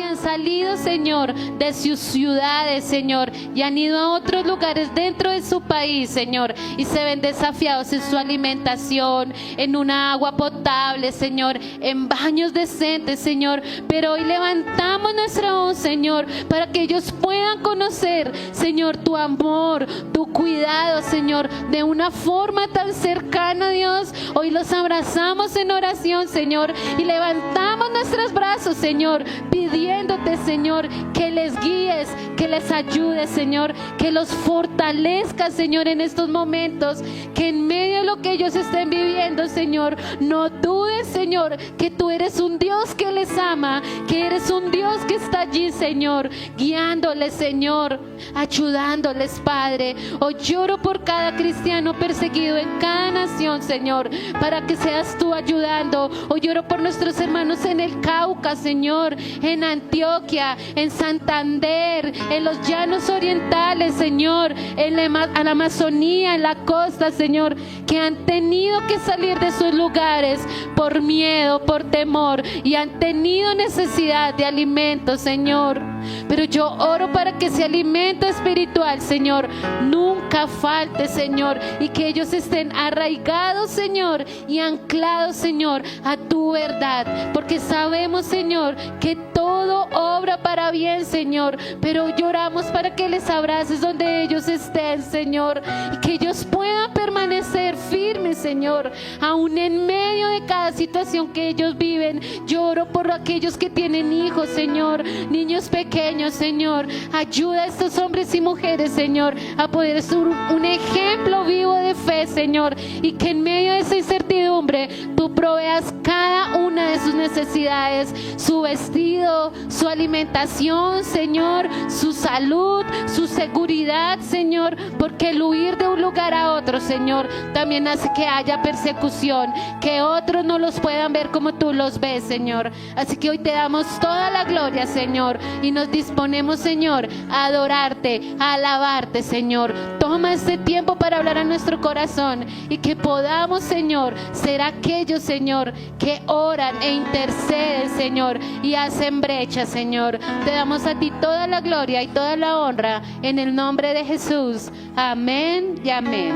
han salido, Señor, de sus ciudades, Señor, y han ido a otros lugares dentro de su país, Señor, y se ven desafiados en su alimentación, en una agua potable, Señor, en baños decentes, Señor. Pero hoy levantamos nuestra voz, Señor, para que ellos puedan conocer, Señor, tu amor, tu cuidado, Señor, de una forma tan cercana, Dios. Hoy los abrazamos en oración, Señor, y levantamos nuestros brazos, Señor, pidiéndote, Señor, que les guíes, que les ayudes, Señor, que los fortalezcas, Señor, en estos momentos, que en medio de lo que ellos estén viviendo, Señor, no dudes, Señor, que tú eres un Dios que les ama, que eres un Dios que está allí, Señor, guiándoles, Señor, ayudándoles, Padre. Hoy lloro por cada cristiano perseguido en cada nación, Señor, para que seas tú ayudando. Hoy lloro por nuestros hermanos en el Cauca, Señor, en Antioquia, en Santander, en los llanos orientales, Señor, en la Amazonía, en la costa, Señor, que han tenido que salir de sus lugares por miedo, por temor, y han tenido necesidad de alimento, Señor. Pero yo oro para que ese alimento espiritual, Señor, nunca falte, Señor, y que ellos estén arraigados, Señor, y anclados, Señor, a tu verdad, porque sabemos, Señor, que todo obra para bien, Señor, pero lloramos para que les abraces donde ellos estén, Señor, y que ellos puedan permanecer firmes, Señor, aún en medio de cada situación que ellos viven. Lloro por aquellos que tienen hijos, Señor, niños pequeños, Señor. Ayuda a estos hombres y mujeres, Señor, a poder ser un ejemplo vivo de fe, Señor, y que en medio de esa incertidumbre tú proveas cada una de sus necesidades, su vestido, su alimentación, Señor, su salud, su seguridad, Señor, porque el huir de un lugar a otro, Señor, también hace que haya persecución, que otros no los puedan ver como tú los ves, Señor. Así que hoy te damos toda la gloria, Señor, y nos disponemos, Señor, a adorarte, a alabarte, Señor. Toma este tiempo para hablar a nuestro corazón y que podamos, Señor, ser aquellos, Señor, que oran e interceden, Señor, y hacen brecha, Señor. Te damos a ti toda la gloria y toda la honra en el nombre de Jesús. Amén y amén.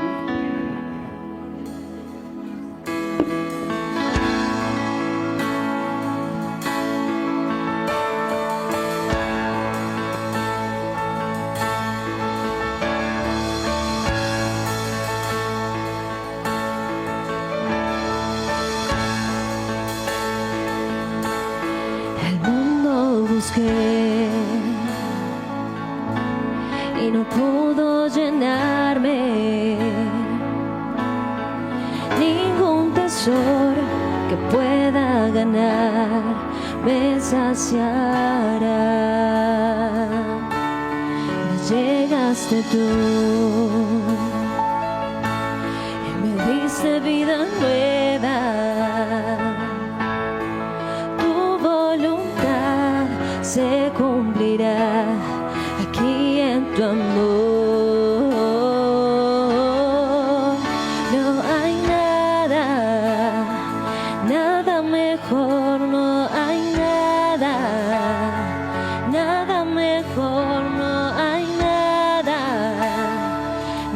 Busqué y no pudo llenarme, ningún tesoro que pueda ganar me saciará. Me llegaste tú y me diste vida nueva. Se cumplirá aquí en tu amor. No hay nada, nada mejor, no hay nada, nada mejor, no hay nada,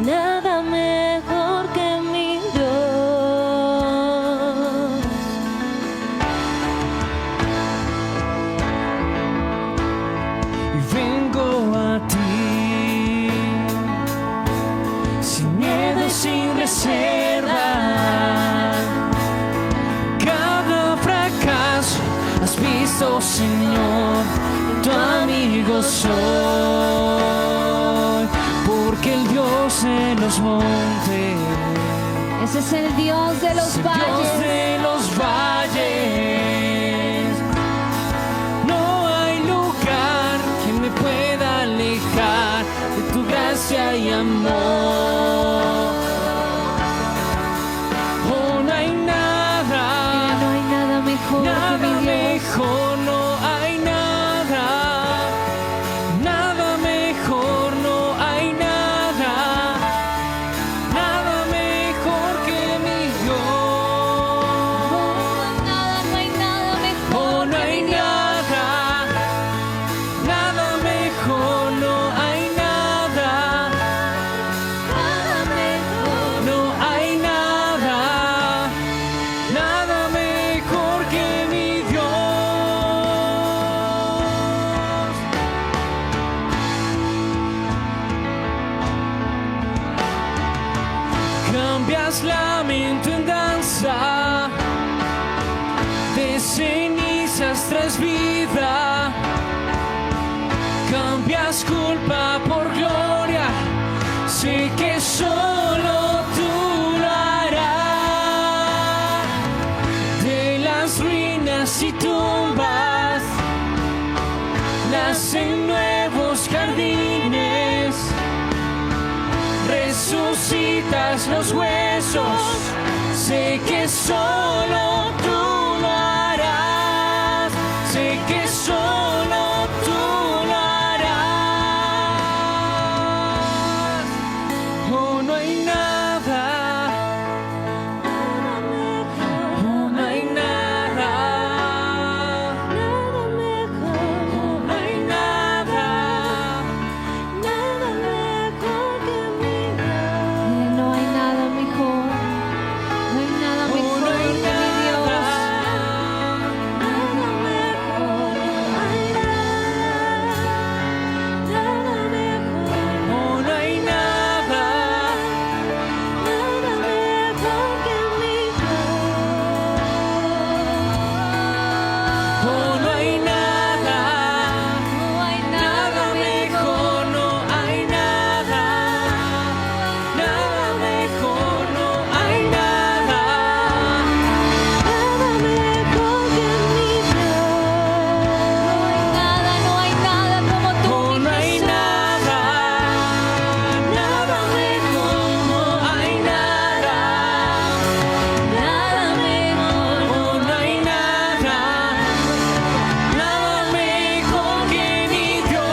nada mejor que mi Dios. Cada fracaso has visto, Señor, tu amigo soy, porque el Dios de los montes, ese es el Dios de los valles. Dios de los valles. No hay lugar que me pueda alejar de tu gracia y amor. Nada mejor, no hay nada, nada mejor, no hay nada, nada mejor que mi Dios. No hay nada mejor, no hay nada, Cambias lamento en danza, de cenizas traes vida. Cambias culpa por gloria, sé que solo tú lo harás. De las ruinas y tumbas nacen nuevos jardines, resucitas los huesos, sé que solo tú lo harás, sé que solo tú lo harás. Oh, no hay nada, oh, no hay nada, Nada mejor, no hay nada. nada mejor que mi Dios. No hay nada mejor. No hay nada Oh, mejor no hay que mi Dios. nada. Nada mejor, ay, nada mejor, Oh, no hay nada. nada mejor que mi Oh, no hay nada. No hay Nada mejor, no hay nada. Nada mejor, no hay nada. nada mejor que mi Dios. nada, no hay nada como tú, Oh, mi no hay Jesús. nada. Nada mejor, no hay nada. Nada mejor, Oh, no hay nada. Nada mejor que mi Dios.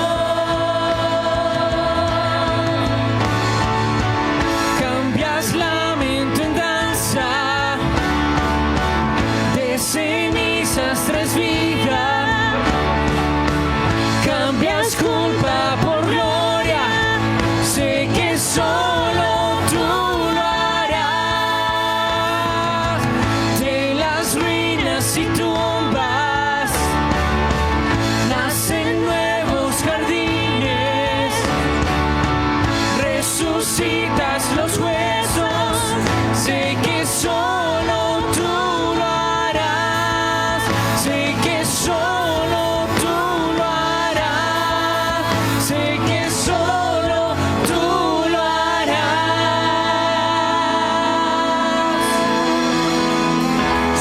Cambias lamento en danza, de cenizas traes vida. Cambias culpa por gloria, sé que solo tú lo harás. De las ruinas y tumbas nacen nuevos jardines, resucitas los huesos, sé que solo tú lo harás, sé que solo tú lo harás, sé que solo tú lo harás.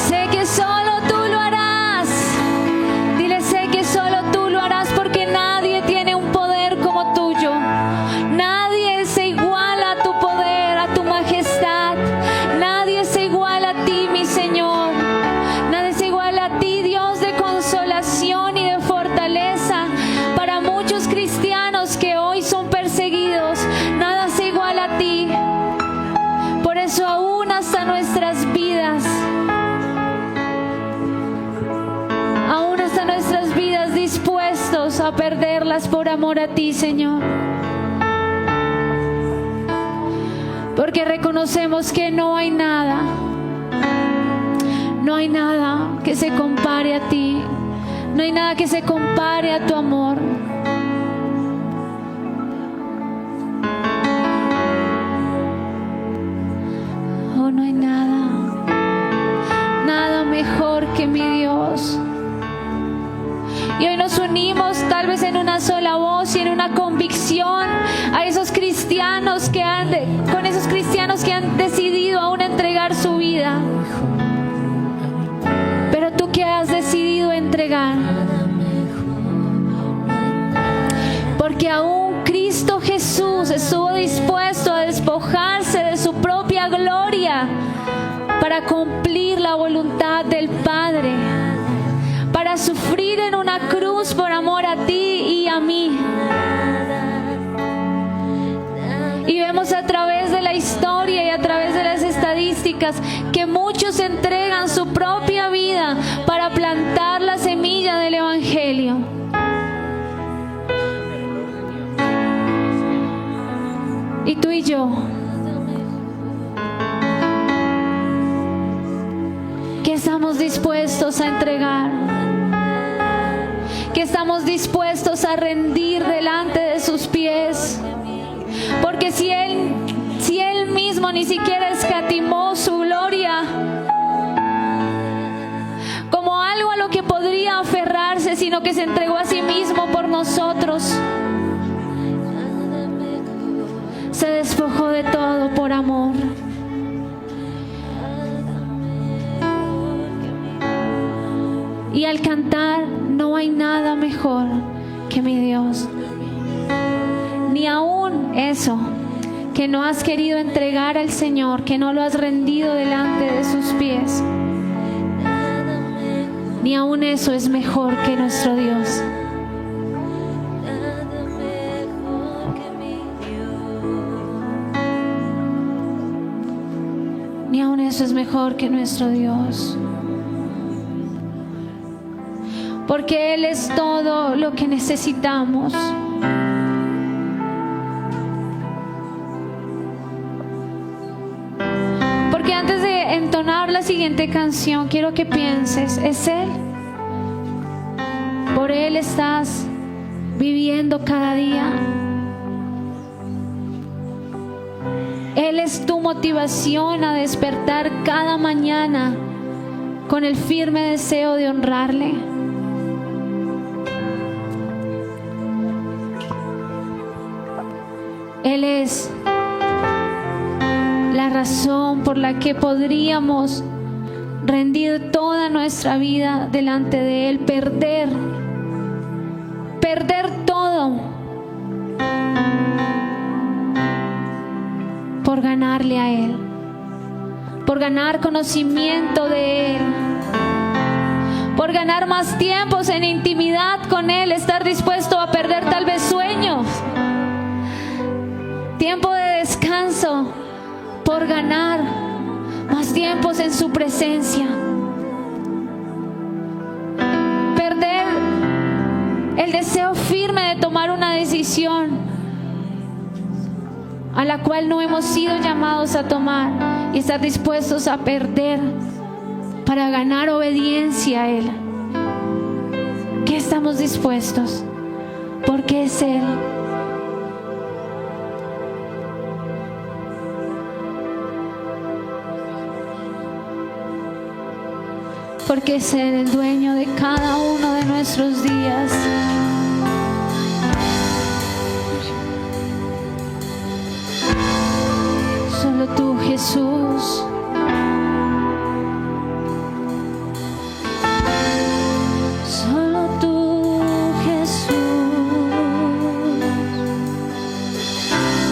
Sé que solo tú lo harás. Dile, sé que solo tú lo harás, porque nadie tiene un poder como tuyo. Nadie se iguala a tu poder, a tu majestad. Nadie se iguala a ti, mi Señor. Nadie se iguala a ti, Dios de consolación y de fortaleza. Para muchos cristianos que hoy son perseguidos, nada se iguala a ti. Por eso aún hasta nuestras vidas, aún hasta nuestras vidas dispuestos a perderlas por amor a ti, Señor. Porque reconocemos que no hay nada que se compare a ti. No hay nada que se compare a tu amor. Oh, no hay nada mejor que mi Dios. Y hoy nos unimos tal vez en una sola voz y en una convicción a esos cristianos con esos cristianos que han decidido aún entregar su vida. Pero tú que has decidido entregar, porque aún Cristo Jesús estuvo dispuesto a despojarse de su propia gloria para cumplir la voluntad del Padre, para sufrir en una cruz por amor a ti y a mí. Y vemos a través de la historia y a través de las estadísticas que muchos entregan su propia vida para plantar la semilla del Evangelio. Y tú y yo, ¿qué estamos dispuestos a entregar? ¿Qué estamos dispuestos a rendir delante de sus pies? Porque si Él mismo mismo ni siquiera escatimó su gloria como algo a lo que podría aferrarse, sino que se entregó a sí mismo por nosotros. Se despojó de todo por amor. Y al cantar, no hay nada mejor que mi Dios. Ni aún eso que no has querido entregar al Señor, que no lo has rendido delante de sus pies. Ni aún eso es mejor que nuestro Dios. Ni aún eso es mejor que nuestro Dios. Porque Él es todo lo que necesitamos. Porque antes de entonar la siguiente canción, quiero que pienses, ¿es Él? Por Él estás viviendo cada día. Él es tu motivación a despertar cada mañana con el firme deseo de honrarle. Él es la razón por la que podríamos rendir toda nuestra vida delante de Él, perder todo por ganarle a Él, por ganar conocimiento de Él, por ganar más tiempos en intimidad con Él, estar dispuesto a perder tal vez sueños, tiempo de descanso, por ganar más tiempos en su presencia. Perder el deseo firme de tomar una decisión a la cual no hemos sido llamados a tomar y estar dispuestos a perder para ganar obediencia a Él. ¿Qué estamos dispuestos? Porque es Él. Porque es Él el dueño de cada uno de nuestros días. Solo tú, Jesús. Solo tú, Jesús.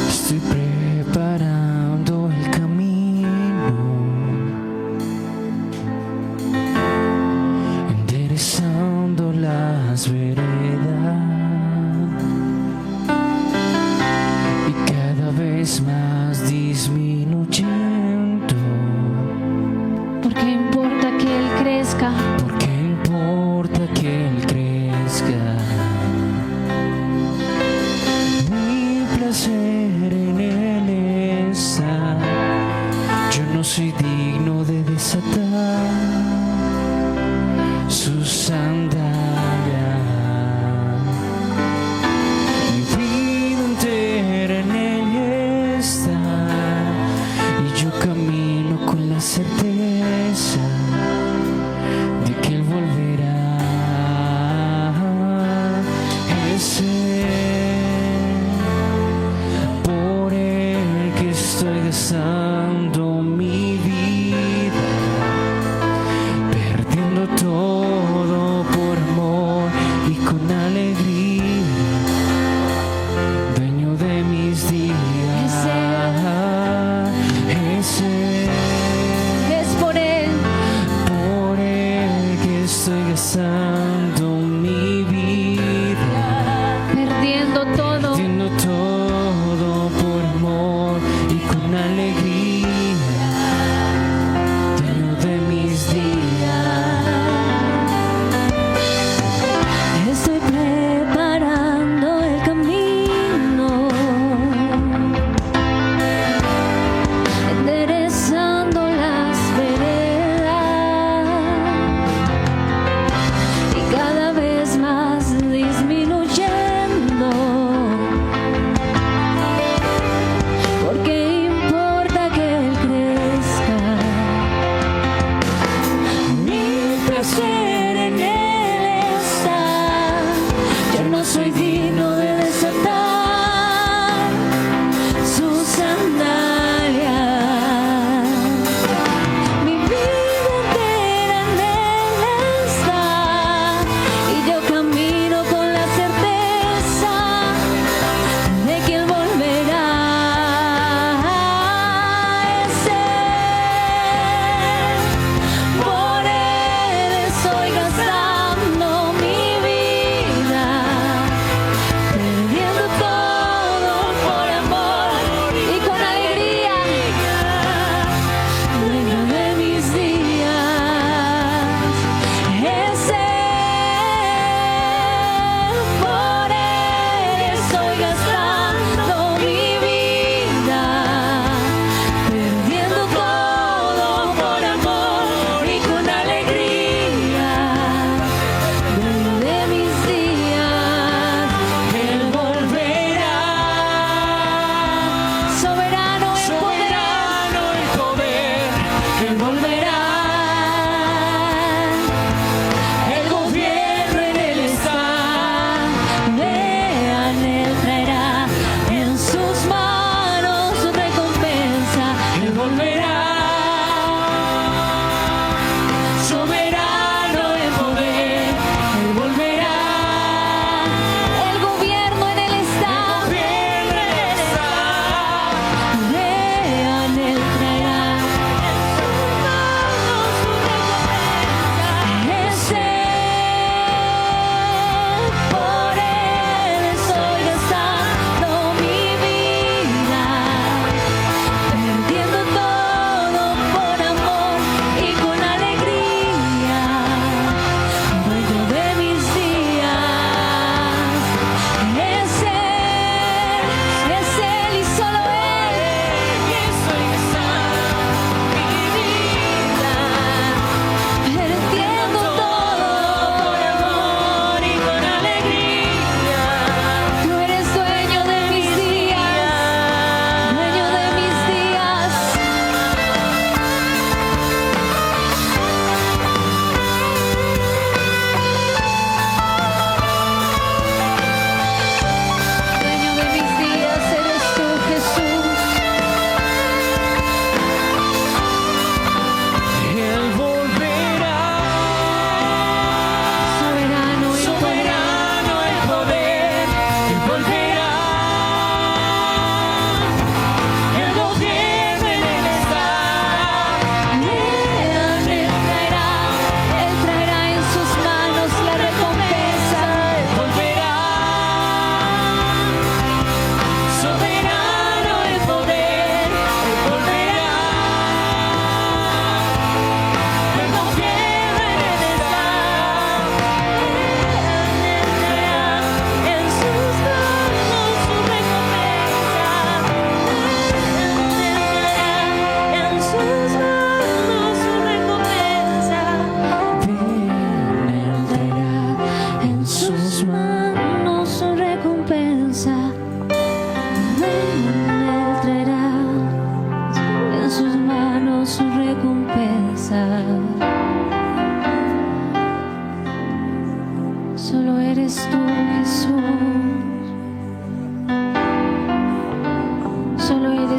Estoy preparando el camino, enderezando las veredas, y cada vez más disminuyendo. Porque importa que Él crezca. Porque importa que Él crezca. Mi placer en Él está. Yo no soy digno de desatar sus sandalias. Mi vida entera en Él está, y yo camino con la certeza de que Él volverá. Es Él, por Él que estoy gastando mi vida, perdiendo todo por amor y con alegría, dueño de mis días. Es Él, Es por Él. por Él que estoy gastando mi vida, Perdiendo todo. perdiendo todo por amor y con alegría,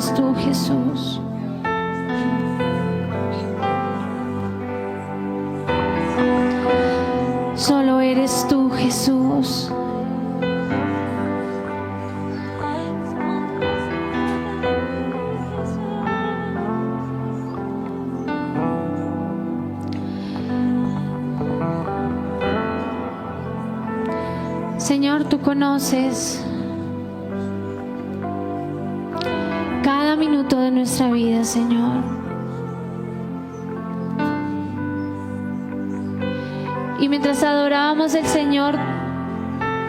eres tú, Jesús. Solo eres tú, Jesús. Señor, tú conoces cada minuto de nuestra vida, Señor. Y mientras adorábamos al Señor,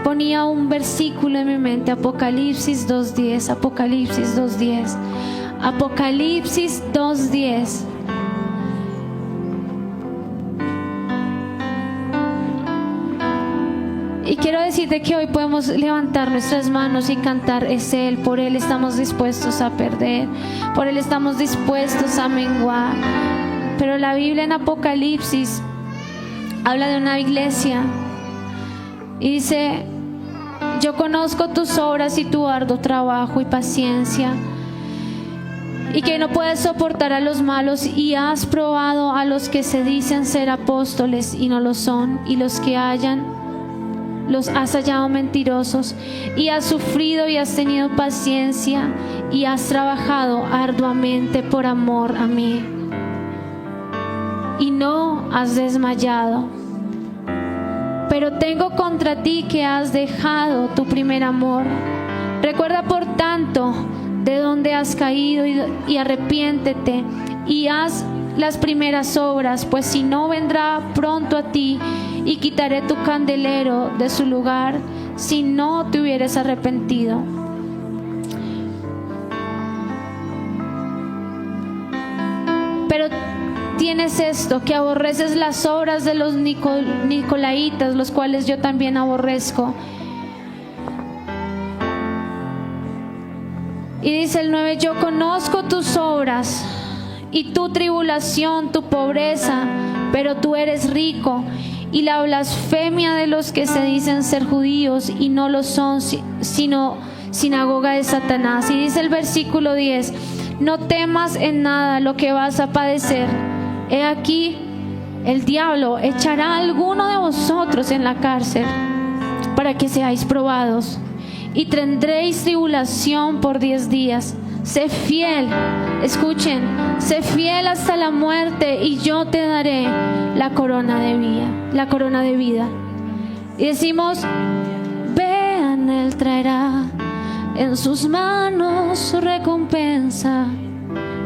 ponía un versículo en mi mente, Apocalipsis 2:10, Apocalipsis 2:10, Apocalipsis 2:10. Y quiero decirte que hoy podemos levantar nuestras manos y cantar, es Él, por Él estamos dispuestos a perder, por Él estamos dispuestos a menguar. Pero la Biblia en Apocalipsis habla de una iglesia y dice: yo conozco tus obras y tu arduo trabajo y paciencia, y que no puedes soportar a los malos, y has probado a los que se dicen ser apóstoles y no lo son, y los que los has hallado mentirosos, y has sufrido y has tenido paciencia y has trabajado arduamente por amor a mí, y no has desmayado. Pero tengo contra ti que has dejado tu primer amor. Recuerda por tanto de dónde has caído y arrepiéntete y haz las primeras obras, pues si no, vendrá pronto a ti y quitaré tu candelero de su lugar si no te hubieres arrepentido. Pero tienes esto, que aborreces las obras de los nicolaitas, los cuales yo también aborrezco. Y dice el 9: yo conozco tus obras y tu tribulación, tu pobreza, pero tú eres rico, y la blasfemia de los que se dicen ser judíos y no lo son, sino sinagoga de Satanás. Y dice el versículo 10: no temas en nada lo que vas a padecer. He aquí, el diablo echará a alguno de vosotros en la cárcel para que seáis probados, y tendréis tribulación por 10 días. Sé fiel, escuchen, sé fiel hasta la muerte, y yo te daré la corona de vida. Y decimos: vean, Él traerá en sus manos su recompensa.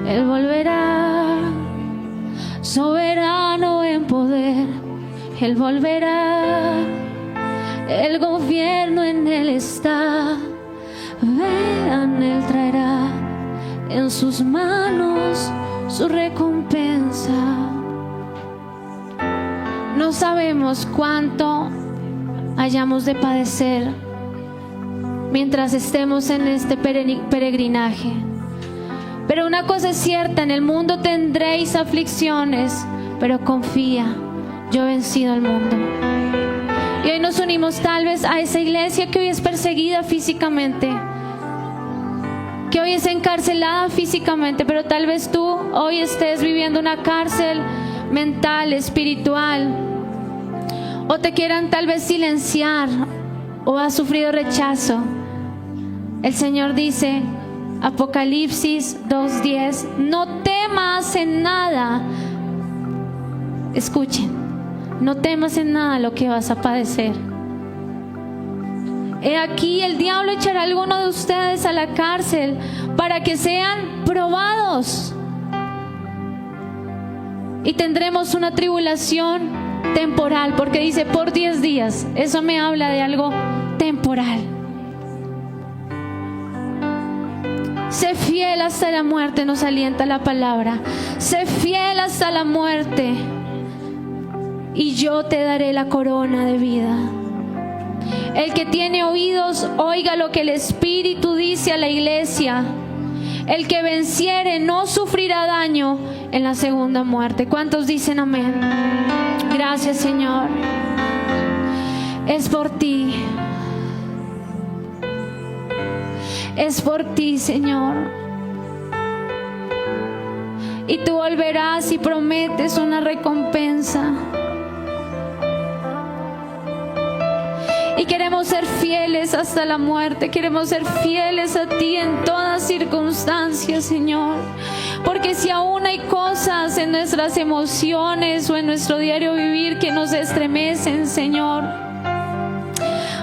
Él volverá, soberano en poder. Él volverá, el gobierno en Él está. Vean, Él traerá en sus manos su recompensa. No sabemos cuánto hayamos de padecer mientras estemos en este peregrinaje. Pero una cosa es cierta: en el mundo tendréis aflicciones, pero confía, yo he vencido al mundo. Y hoy nos unimos tal vez a esa iglesia que hoy es perseguida físicamente, que hoy es encarcelada físicamente, pero tal vez tú hoy estés viviendo una cárcel mental, espiritual, o te quieran tal vez silenciar, o has sufrido rechazo. El Señor dice, Apocalipsis 2:10, no temas en nada. Escuchen, no temas en nada lo que vas a padecer. He aquí, el diablo echará a alguno de ustedes a la cárcel para que sean probados, y tendremos una tribulación temporal, porque dice por 10 días. Eso me habla de algo temporal. Sé fiel hasta la muerte, nos alienta la palabra. Sé fiel hasta la muerte, y yo te daré la corona de vida. El que tiene oídos, oiga lo que el Espíritu dice a la iglesia. El que venciere no sufrirá daño en la segunda muerte. ¿Cuántos dicen amén? Gracias, Señor. Es por ti. Es por ti, Señor. Y tú volverás y prometes una recompensa. Y queremos ser fieles hasta la muerte. Queremos ser fieles a ti en todas circunstancias, Señor. Porque si aún hay cosas en nuestras emociones o en nuestro diario vivir que nos estremecen, Señor,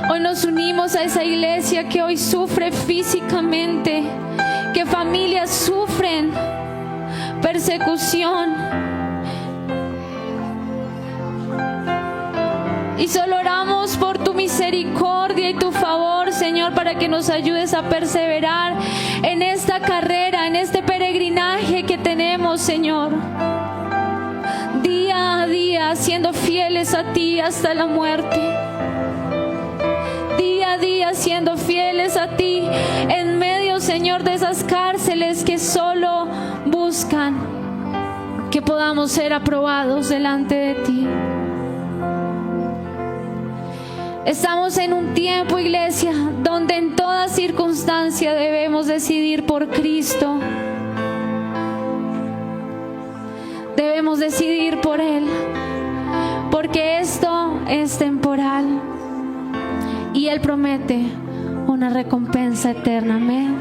hoy nos unimos a esa iglesia que hoy sufre físicamente, que familias sufren persecución. Y solo oramos por tu misericordia y tu favor, Señor, para que nos ayudes a perseverar en esta carrera, en este peregrinaje que tenemos, Señor. Día a día, siendo fieles a ti hasta la muerte. Día a día, siendo fieles a ti en medio, Señor, de esas cárceles que solo buscan que podamos ser aprobados delante de ti. Estamos en un tiempo, iglesia, donde en toda circunstancia debemos decidir por Cristo. Debemos decidir por Él, porque esto es temporal y Él promete una recompensa eterna. Amén.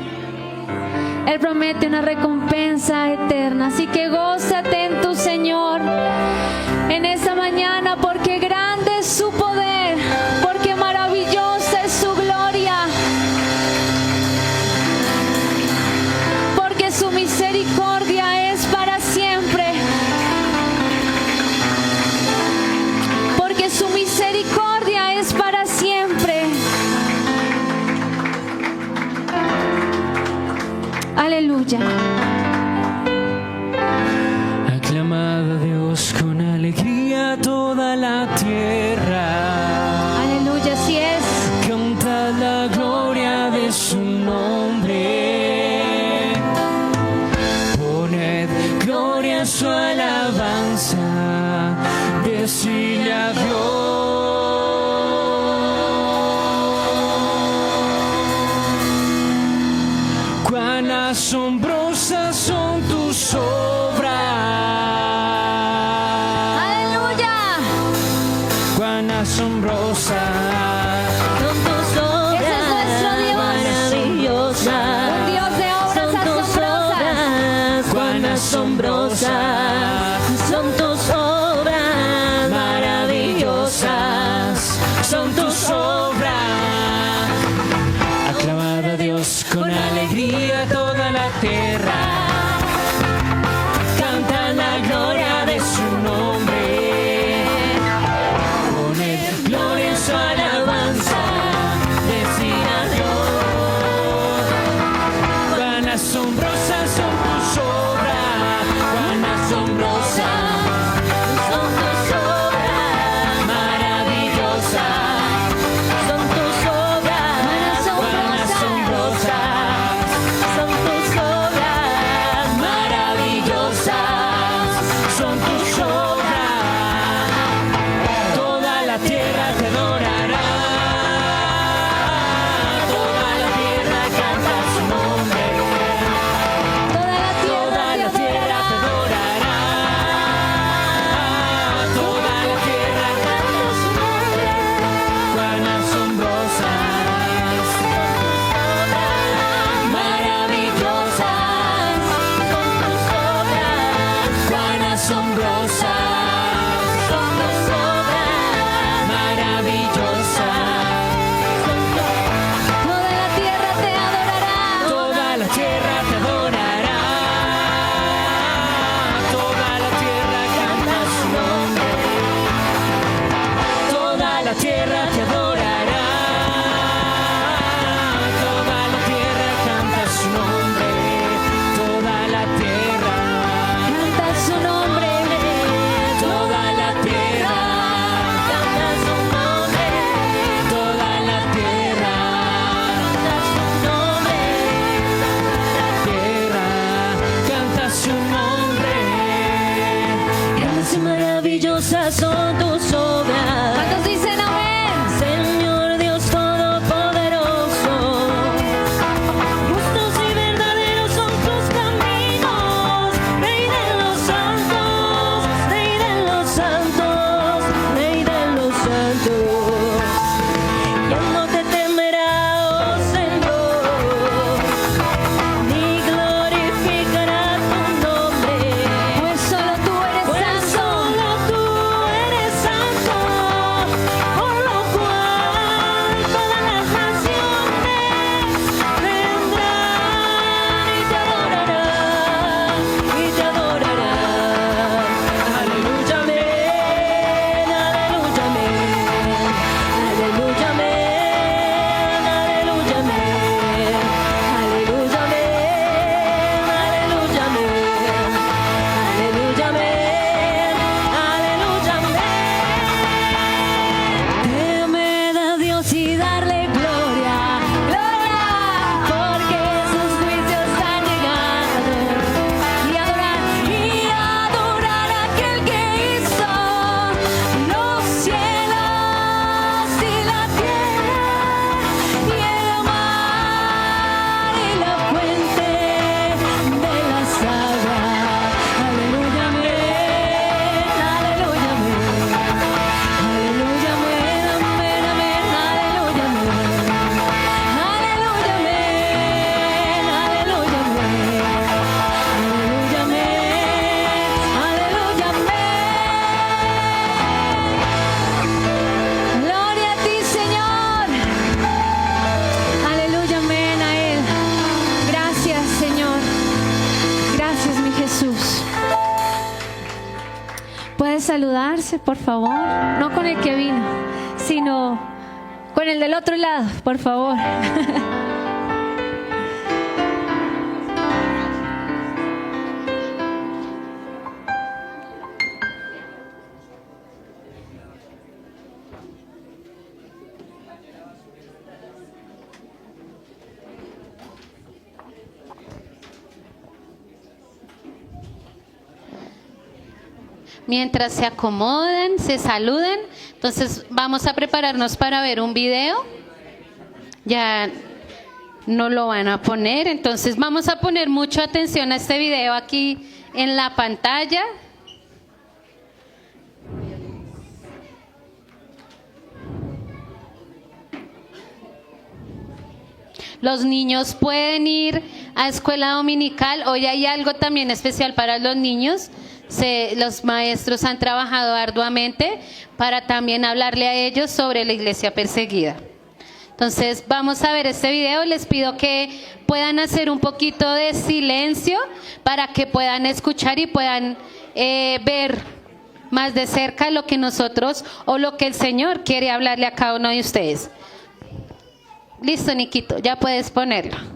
Él promete una recompensa eterna. Así que gózate en tu Señor en esta mañana, porque grande es su poder, porque maravillosa es su gloria, porque su misericordia es para siempre, porque su misericordia es para siempre. Aleluya. Aclamad a Dios con alegría toda la tierra. Aleluya, así es. Cantad la gloria de su nombre. Poned gloria a su alabanza. Decirle a Dios. Cuán asombrosas son tus obras. Aleluya. Cuán asombrosas. Son tus obras Ese es nuestro Dios. maravillosas. Un Dios de obras Son tus asombrosas. obras Cuán asombrosas. Son tus obras maravillosas. Son tus obras. Aclamad a Dios con alegría toda la tierra. Canta la gloria de su nombre. Poned gloria en su alabanza. Decid a Dios. Cuán asombrosas son tus obras. Cuán asombrosas. Son tus obras Maravillosas. Son tus obras Cuán asombrosas. Son tus obras Maravillosas son tus obras. Toda la tierra te adorará. Toda la tierra canta su nombre. Toda la Toda la tierra te adorará. Toda la tierra canta su nombre. Cuán asombrosas. Maravillosas son tus obras. Cuán asombrosas son tus obras. Maravillosas. Toda la tierra te adorará. Toda la tierra te adorará. Toda la tierra canta su nombre. Toda la tierra te adorará. Toda la tierra canta su nombre. Toda la tierra. Canta su nombre. Toda la tierra. Canta su nombre Toda la tierra. Canta su nombre Tierra. Canta su nombre. Grandes y maravillosas son tus obras. ¿Cuántos dicen amén? Señor Dios Todopoderoso, justos y verdaderos son tus caminos, Rey de Jesús. Puede saludarse, por favor, no con el que vino, sino con el del otro lado, por favor. Mientras se acomodan, se saludan, entonces vamos a prepararnos para ver un video. Ya no lo van a poner, entonces vamos a poner mucha atención a este video aquí en la pantalla. Los niños pueden ir a escuela dominical. Hoy hay algo también especial para los niños. Los maestros han trabajado arduamente para también hablarle a ellos sobre la iglesia perseguida. Entonces vamos a ver este video. Les pido que puedan hacer un poquito de silencio para que puedan escuchar y puedan ver más de cerca lo que nosotros o lo que el Señor quiere hablarle a cada uno de ustedes. Listo, Niquito, ya puedes ponerlo.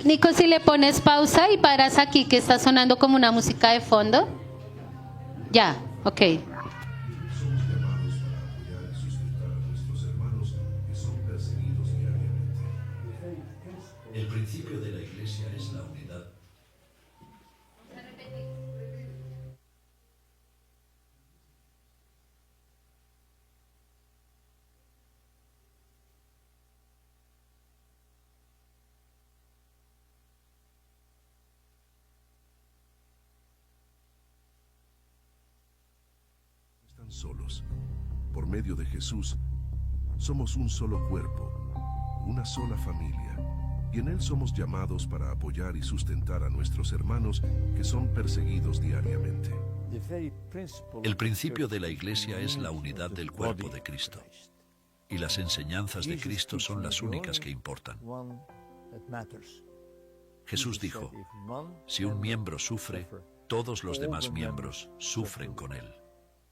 Nico, si le pones pausa y paras aquí que está sonando como una música de fondo. Ya, ok. El principio de la iglesia es la unidad. Están solos. Por medio de Jesús, somos un solo cuerpo, una sola familia, y en Él somos llamados para apoyar y sustentar a nuestros hermanos que son perseguidos diariamente. El principio de la iglesia es la unidad del cuerpo de Cristo. Y las enseñanzas de Cristo son las únicas que importan. Jesús dijo, si un miembro sufre, todos los demás miembros sufren con él.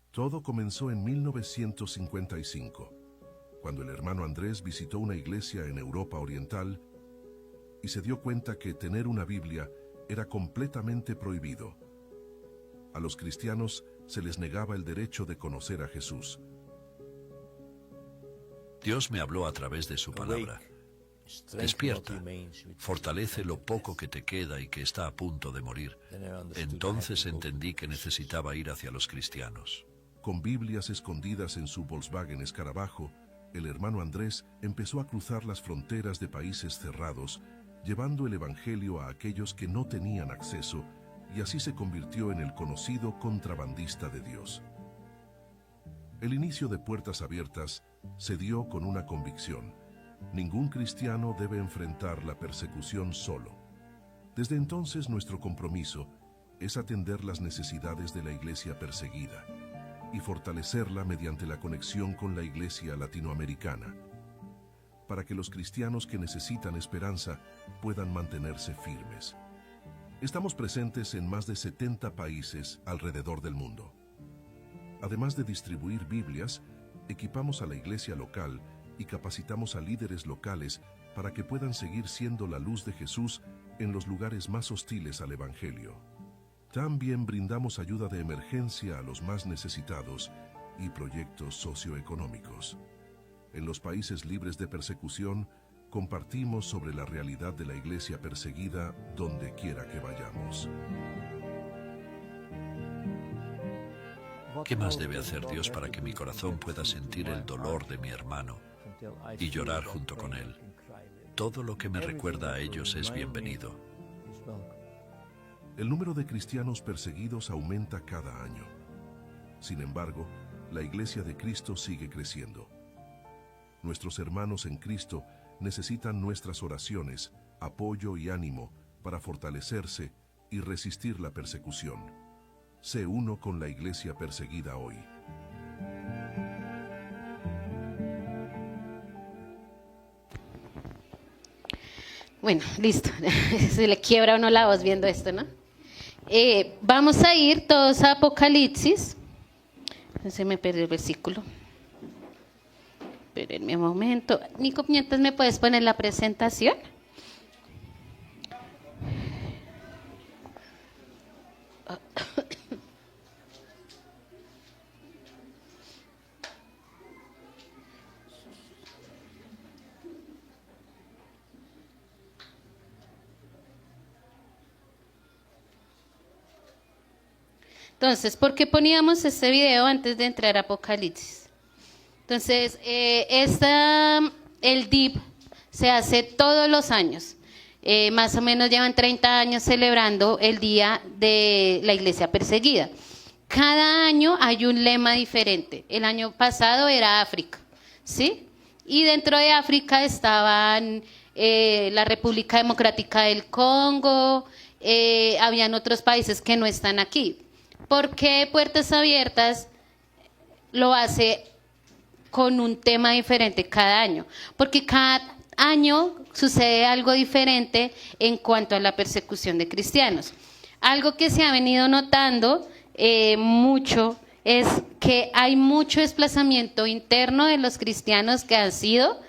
Todo comenzó en 1955, cuando el hermano Andrés visitó una iglesia en Europa Oriental y se dio cuenta que tener una Biblia era completamente prohibido. A los cristianos se les negaba el derecho de conocer a Jesús. Dios me habló a través de su palabra. Despierta, fortalece lo poco que te queda y que está a punto de morir. Entonces entendí que necesitaba ir hacia los cristianos. Con Biblias escondidas en su Volkswagen Escarabajo, el hermano Andrés empezó a cruzar las fronteras de países cerrados, llevando el Evangelio a aquellos que no tenían acceso, y así se convirtió en el conocido contrabandista de Dios. El inicio de Puertas Abiertas se dio con una convicción: ningún cristiano debe enfrentar la persecución solo. Desde entonces nuestro compromiso es atender las necesidades de la iglesia perseguida y fortalecerla mediante la conexión con la iglesia latinoamericana, para que los cristianos que necesitan esperanza puedan mantenerse firmes. Estamos presentes en más de 70 países alrededor del mundo. Además de distribuir Biblias, equipamos a la iglesia local y capacitamos a líderes locales para que puedan seguir siendo la luz de Jesús en los lugares más hostiles al Evangelio. También brindamos ayuda de emergencia a los más necesitados y proyectos socioeconómicos. En los países libres de persecución, compartimos sobre la realidad de la iglesia perseguida donde quiera que vayamos. ¿Qué más debe hacer Dios para que mi corazón pueda sentir el dolor de mi hermano y llorar junto con él? Todo lo que me recuerda a ellos es bienvenido. El número de cristianos perseguidos aumenta cada año. Sin embargo, la Iglesia de Cristo sigue creciendo. nuestros hermanos en Cristo necesitan nuestras oraciones, apoyo y ánimo para fortalecerse y resistir la persecución. Sé uno con la iglesia perseguida hoy. Bueno, listo. Se le quiebra a uno la voz viendo esto, ¿no? Vamos a ir todos a Apocalipsis. Se me perdió el versículo. Espérenme un momento. Nico, mientras me puedes poner la presentación. Entonces, ¿por qué poníamos este video antes de entrar a Apocalipsis? Entonces, el DIP se hace todos los años. Más o menos llevan 30 años celebrando el Día de la Iglesia Perseguida. Cada año hay un lema diferente. El año pasado era África, ¿sí? Y dentro de África estaban la República Democrática del Congo, habían otros países que no están aquí. ¿Por qué Puertas Abiertas lo hace con un tema diferente cada año? Porque cada año sucede algo diferente en cuanto a la persecución de cristianos. Algo que se ha venido notando mucho es que hay mucho desplazamiento interno de los cristianos que han sido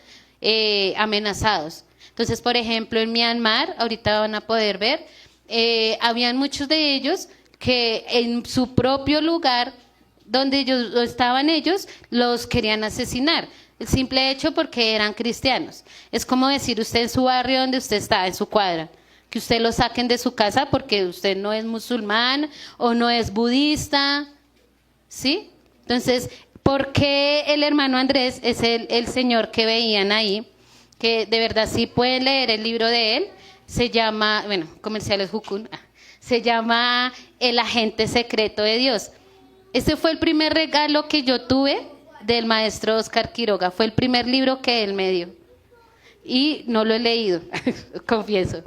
amenazados. Entonces, por ejemplo, en Myanmar, ahorita van a poder ver, habían muchos de ellos que en su propio lugar donde estaban ellos, los querían asesinar. El simple hecho porque eran cristianos. Es como decir usted en su barrio donde usted está, en su cuadra, que usted lo saquen de su casa porque usted no es musulmán o no es budista, ¿sí? Entonces, ¿por qué el hermano Andrés es el señor que veían ahí? Que de verdad sí pueden leer el libro de él. Se llama, bueno, Comerciales Jukun, se llama El Agente Secreto de Dios. Este fue el primer regalo que yo tuve del maestro Oscar Quiroga. Fue el primer libro que él me dio. Y no lo he leído, confieso.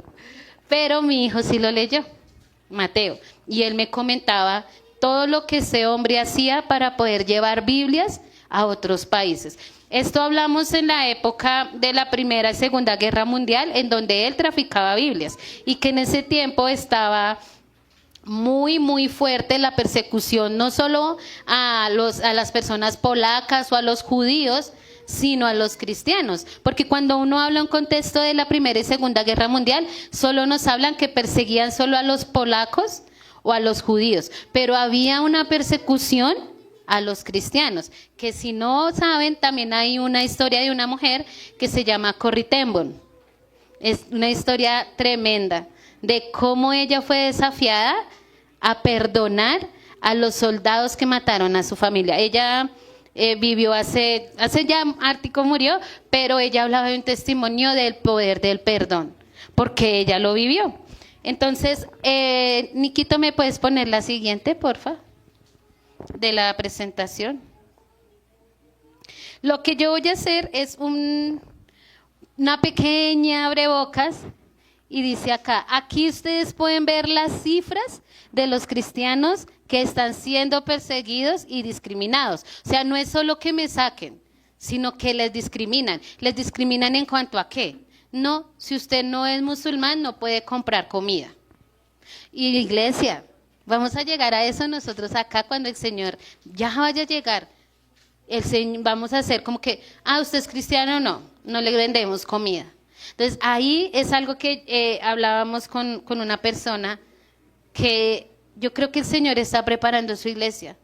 Pero mi hijo sí lo leyó, Mateo. Y él me comentaba todo lo que ese hombre hacía para poder llevar Biblias a otros países. Esto hablamos en la época de la Primera y Segunda Guerra Mundial, en donde él traficaba Biblias. Y que en ese tiempo estaba muy, muy fuerte la persecución, no solo a las personas polacas o a los judíos, sino a los cristianos. Porque cuando uno habla en contexto de la Primera y Segunda Guerra Mundial, solo nos hablan que perseguían solo a los polacos o a los judíos. Pero había una persecución a los cristianos, que si no saben, también hay una historia de una mujer que se llama Corrie ten Boom. Es una historia tremenda de cómo ella fue desafiada a perdonar a los soldados que mataron a su familia. Ella vivió hace ya, Ártico murió, pero ella hablaba de un testimonio del poder del perdón, porque ella lo vivió. Entonces, Niquito, ¿me puedes poner la siguiente, porfa? De la presentación. Lo que yo voy a hacer es una pequeña abrebocas. Y dice acá, aquí ustedes pueden ver las cifras de los cristianos que están siendo perseguidos y discriminados. O sea, no es solo que me saquen, sino que les discriminan. ¿Les discriminan en cuanto a qué? No, si usted no es musulmán, no puede comprar comida. Y iglesia, vamos a llegar a eso nosotros acá cuando el Señor ya vaya a llegar. Vamos a hacer como que, usted es cristiano o no le vendemos comida. Entonces, ahí es algo que hablábamos con una persona que yo creo que el Señor está preparando su iglesia.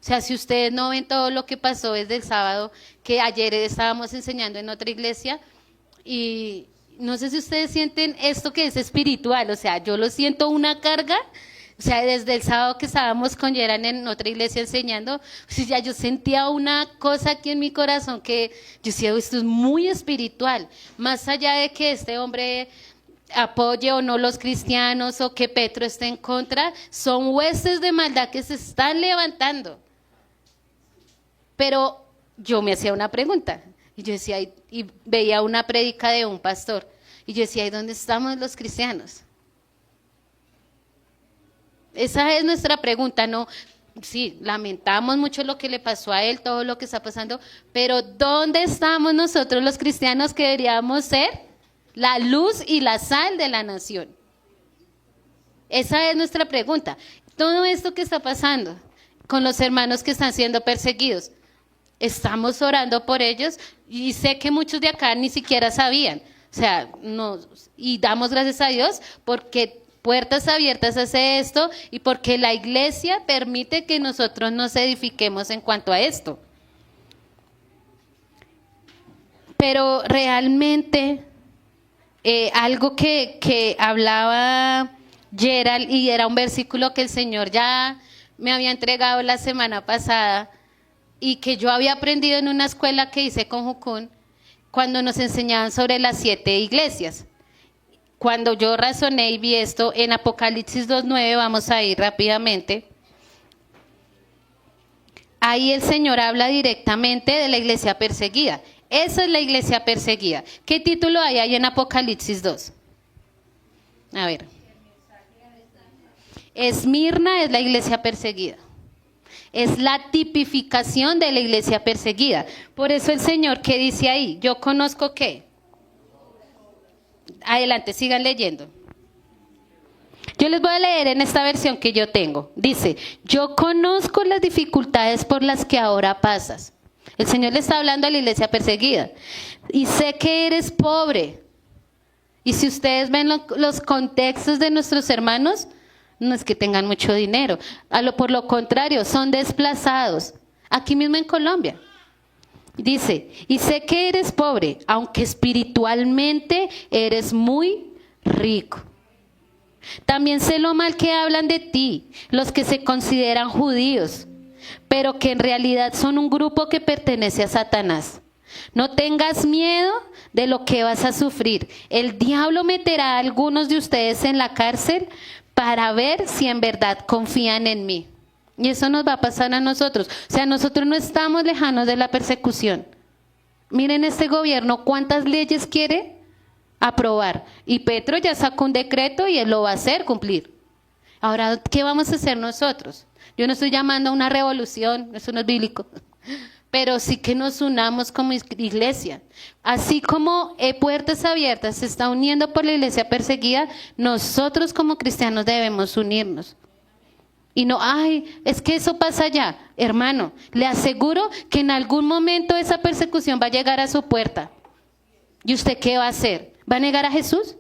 O sea, si ustedes no ven todo lo que pasó desde el sábado, que ayer estábamos enseñando en otra iglesia, y no sé si ustedes sienten esto que es espiritual, o sea, yo lo siento una carga. O sea, desde el sábado que estábamos con Yeran en otra iglesia enseñando, pues ya yo sentía una cosa aquí en mi corazón que yo decía, esto es muy espiritual. Más allá de que este hombre apoye o no los cristianos o que Petro esté en contra, son huestes de maldad que se están levantando. Pero yo me hacía una pregunta. Y yo decía, y veía una prédica de un pastor, y yo decía, ¿y dónde estamos los cristianos? Esa es nuestra pregunta, ¿no? Sí, lamentamos mucho lo que le pasó a él, todo lo que está pasando, pero ¿dónde estamos nosotros los cristianos que deberíamos ser la luz y la sal de la nación? Esa es nuestra pregunta. Todo esto que está pasando con los hermanos que están siendo perseguidos, estamos orando por ellos y sé que muchos de acá ni siquiera sabían, o sea, y damos gracias a Dios porque Puertas Abiertas hace esto y porque la iglesia permite que nosotros nos edifiquemos en cuanto a esto. Pero realmente algo que hablaba Gerald, y era un versículo que el Señor ya me había entregado la semana pasada y que yo había aprendido en una escuela que hice con Jucún cuando nos enseñaban sobre las 7 iglesias. Cuando yo razoné y vi esto en Apocalipsis 2:9, vamos a ir rápidamente. Ahí el Señor habla directamente de la iglesia perseguida. Esa es la iglesia perseguida. ¿Qué título hay ahí en Apocalipsis 2? A ver. Esmirna es la iglesia perseguida. Es la tipificación de la iglesia perseguida. Por eso el Señor, ¿qué dice ahí? Yo conozco ¿qué? Adelante, sigan leyendo. Yo les voy a leer en esta versión que yo tengo. Dice, yo conozco las dificultades por las que ahora pasas. El Señor le está hablando a la iglesia perseguida. Y sé que eres pobre. Y si ustedes ven los contextos de nuestros hermanos, no es que tengan mucho dinero. Por lo contrario, son desplazados. Aquí mismo en Colombia. Dice, y sé que eres pobre, aunque espiritualmente eres muy rico. También sé lo mal que hablan de ti, los que se consideran judíos, pero que en realidad son un grupo que pertenece a Satanás. No tengas miedo de lo que vas a sufrir. El diablo meterá a algunos de ustedes en la cárcel para ver si en verdad confían en mí. Y eso nos va a pasar a nosotros. O sea, nosotros no estamos lejanos de la persecución. Miren este gobierno, ¿cuántas leyes quiere aprobar? Y Petro ya sacó un decreto y él lo va a hacer cumplir. Ahora, ¿qué vamos a hacer nosotros? Yo no estoy llamando a una revolución, eso no es bíblico. Pero sí que nos unamos como iglesia. Así como Puertas Abiertas se está uniendo por la iglesia perseguida, nosotros como cristianos debemos unirnos. Y no, ay, es que eso pasa allá. Hermano, le aseguro que en algún momento esa persecución va a llegar a su puerta. ¿Y usted qué va a hacer? ¿Va a negar a Jesús?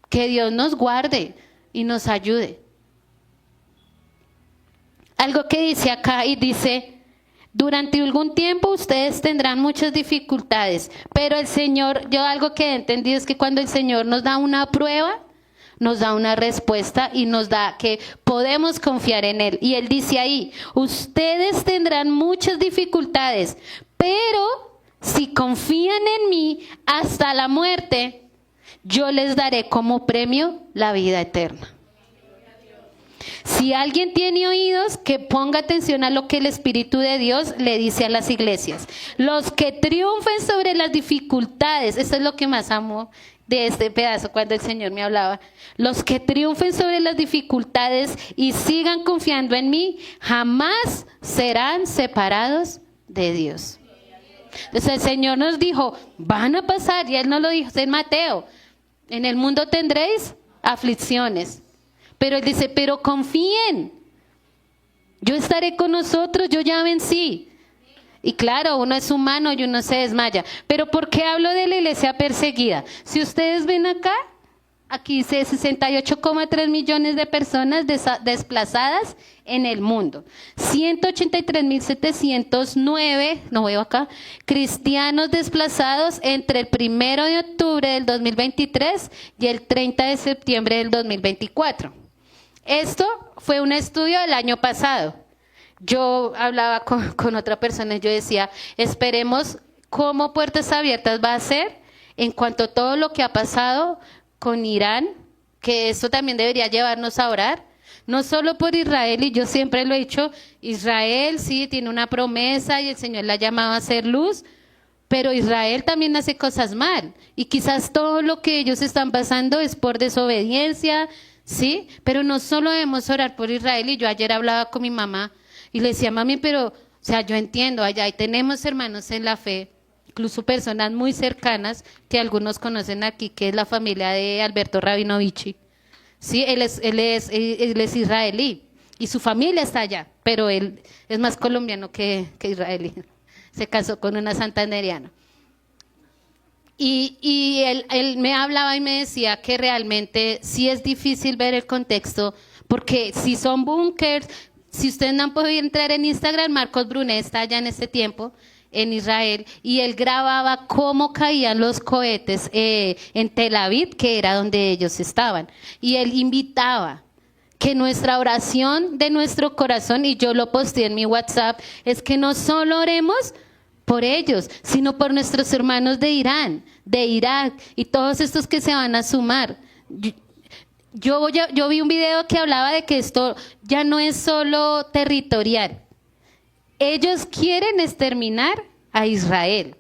Que Dios nos guarde y nos ayude. Algo que dice acá y dice, durante algún tiempo ustedes tendrán muchas dificultades, pero el Señor, yo algo que he entendido es que cuando el Señor nos da una prueba, nos da una respuesta y nos da que podemos confiar en Él. Y Él dice ahí, ustedes tendrán muchas dificultades, pero si confían en mí hasta la muerte, yo les daré como premio la vida eterna. Si alguien tiene oídos, que ponga atención a lo que el Espíritu de Dios le dice a las iglesias. Los que triunfen sobre las dificultades, eso es lo que más amo de este pedazo cuando el Señor me hablaba. Los que triunfen sobre las dificultades y sigan confiando en mí, jamás serán separados de Dios. Entonces el Señor nos dijo, van a pasar, y Él nos lo dijo en Mateo, en el mundo tendréis aflicciones. Pero Él dice, pero confíen, yo estaré con nosotros, yo ya vencí. Y claro, uno es humano y uno se desmaya. Pero ¿por qué hablo de la iglesia perseguida? Si ustedes ven acá, aquí dice 68,3 millones de personas desplazadas en el mundo. 183.709, no veo acá, cristianos desplazados entre el 1 de octubre del 2023 y el 30 de septiembre del 2024. Esto fue un estudio del año pasado. Yo hablaba con otra persona y yo decía, esperemos cómo Puertas Abiertas va a ser en cuanto a todo lo que ha pasado con Irán, que eso también debería llevarnos a orar, no solo por Israel, y yo siempre lo he dicho, Israel sí tiene una promesa y el Señor la ha llamado a ser luz, Pero Israel también hace cosas mal. Y quizás todo lo que ellos están pasando es por desobediencia, ¿sí? Pero no solo debemos orar por Israel. Y yo ayer hablaba con mi mamá y le decía, mami, pero, o sea, yo entiendo, allá y tenemos hermanos en la fe, incluso personas muy cercanas que algunos conocen aquí, que es la familia de Alberto Rabinovich. Sí, él es israelí y su familia está allá, pero él es más colombiano que israelí. Se casó con una santanderiana. Y él me hablaba y me decía que realmente sí es difícil ver el contexto, porque si son búnkers, si ustedes no han podido entrar en Instagram, Marcos Brunet está allá en este tiempo, en Israel, y él grababa cómo caían los cohetes en Tel Aviv, que era donde ellos estaban. Y él invitaba que nuestra oración de nuestro corazón, y yo lo posteé en mi WhatsApp, es que no solo oremos por ellos, sino por nuestros hermanos de Irán, de Irak, y todos estos que se van a sumar. Yo vi un video que hablaba de que esto ya no es solo territorial. Ellos quieren exterminar a Israel.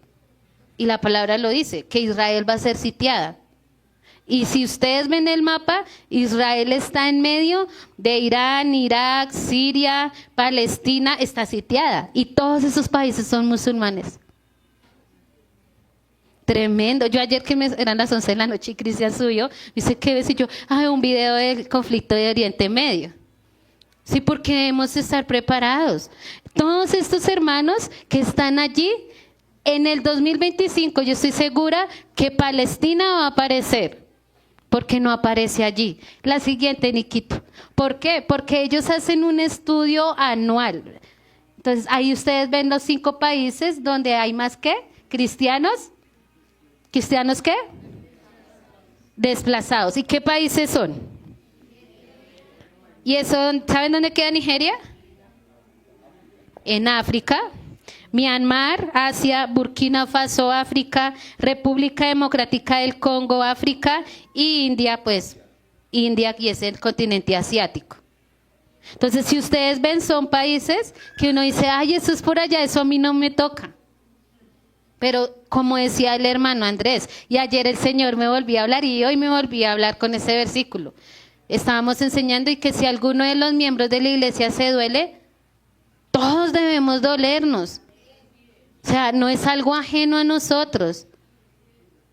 Y la palabra lo dice, que Israel va a ser sitiada. Y si ustedes ven el mapa, Israel está en medio de Irán, Irak, Siria, Palestina, está sitiada. Y todos esos países son musulmanes. Tremendo. Yo ayer eran las 11 de la noche y Cristian subió, dice, ¿qué ves? Y yo, un video del conflicto de Oriente Medio. Sí, porque debemos estar preparados. Todos estos hermanos que están allí, en el 2025 yo estoy segura que Palestina va a aparecer, porque no aparece allí. La siguiente, Niquito. ¿Por qué? Porque ellos hacen un estudio anual. Entonces, ahí ustedes ven los 5 países donde hay más que cristianos. ¿Cristianos qué? Desplazados. ¿Y qué países son? ¿Y eso, saben dónde queda Nigeria? En África. Myanmar, Asia, Burkina Faso, África, República Democrática del Congo, África, y India, pues, India, y es el continente asiático. Entonces, si ustedes ven, son países que uno dice, eso es por allá, eso a mí no me toca. Pero, como decía el hermano Andrés, y ayer el Señor me volvió a hablar, y hoy me volví a hablar con ese versículo. Estábamos enseñando y que si alguno de los miembros de la iglesia se duele, todos debemos dolernos. O sea, no es algo ajeno a nosotros.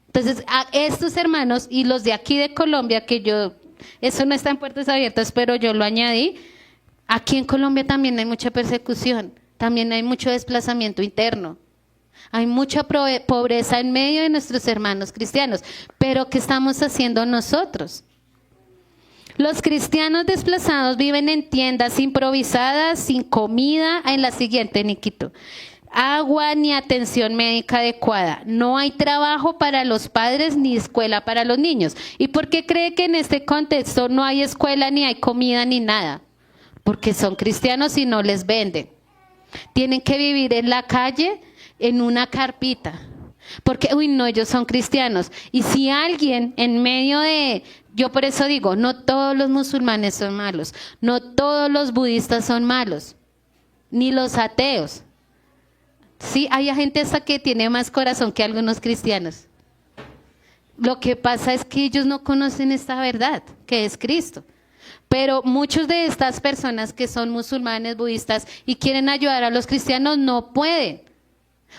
Entonces, a estos hermanos y los de aquí de Colombia, eso no está en Puertas Abiertas, pero yo lo añadí, aquí en Colombia también hay mucha persecución, también hay mucho desplazamiento interno. Hay mucha pobreza en medio de nuestros hermanos cristianos, pero ¿qué estamos haciendo nosotros? Los cristianos desplazados viven en tiendas improvisadas, sin comida, en la siguiente, Niquito. Agua ni atención médica adecuada. No hay trabajo para los padres ni escuela para los niños. ¿Y por qué cree que en este contexto no hay escuela, ni hay comida, ni nada? Porque son cristianos y no les venden. Tienen que vivir en la calle, en una carpita. Porque, ellos son cristianos. Y si alguien en medio yo por eso digo, no todos los musulmanes son malos, no todos los budistas son malos, ni los ateos. Sí, hay gente hasta que tiene más corazón que algunos cristianos. Lo que pasa es que ellos no conocen esta verdad, que es Cristo. Pero muchos de estas personas que son musulmanes, budistas y quieren ayudar a los cristianos no pueden.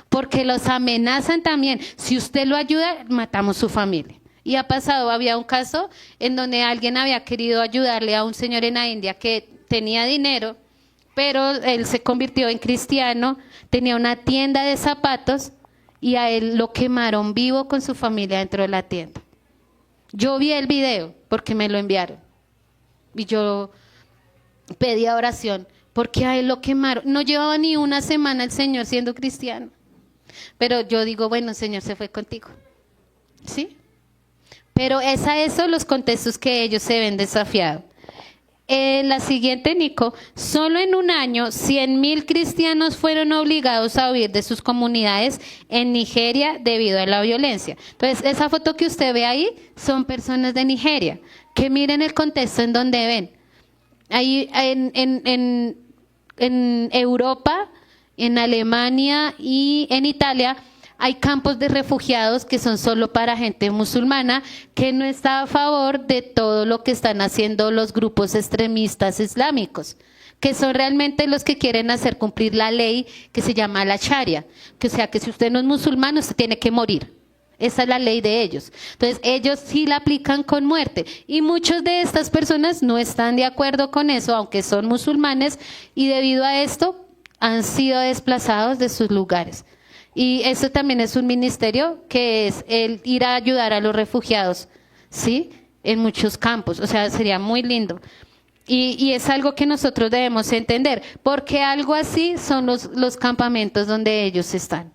Porque los amenazan también. Si usted lo ayuda, matamos su familia. Y ha pasado, había un caso en donde alguien había querido ayudarle a un señor en la India que tenía dinero, pero él se convirtió en cristiano, tenía una tienda de zapatos y a él lo quemaron vivo con su familia dentro de la tienda. Yo vi el video porque me lo enviaron y yo pedía oración porque a él lo quemaron. No llevaba ni una semana el señor siendo cristiano. Pero yo digo, bueno, Señor, se fue contigo. ¿Sí? Pero es a eso los contextos que ellos se ven desafiados. La siguiente, Nico, solo en un año 100,000 cristianos fueron obligados a huir de sus comunidades en Nigeria debido a la violencia. Entonces, esa foto que usted ve ahí son personas de Nigeria, que miren el contexto en donde ven. Ahí en Europa, en Alemania y en Italia hay campos de refugiados que son solo para gente musulmana que no está a favor de todo lo que están haciendo los grupos extremistas islámicos, que son realmente los que quieren hacer cumplir la ley que se llama la Sharia, que o sea que si usted no es musulmán, usted tiene que morir. Esa es la ley de ellos. Entonces ellos sí la aplican con muerte y muchas de estas personas no están de acuerdo con eso, aunque son musulmanes, y debido a esto han sido desplazados de sus lugares. Y eso también es un ministerio que es el ir a ayudar a los refugiados, ¿sí? En muchos campos, o sea, sería muy lindo. Y es algo que nosotros debemos entender, porque algo así son los campamentos donde ellos están.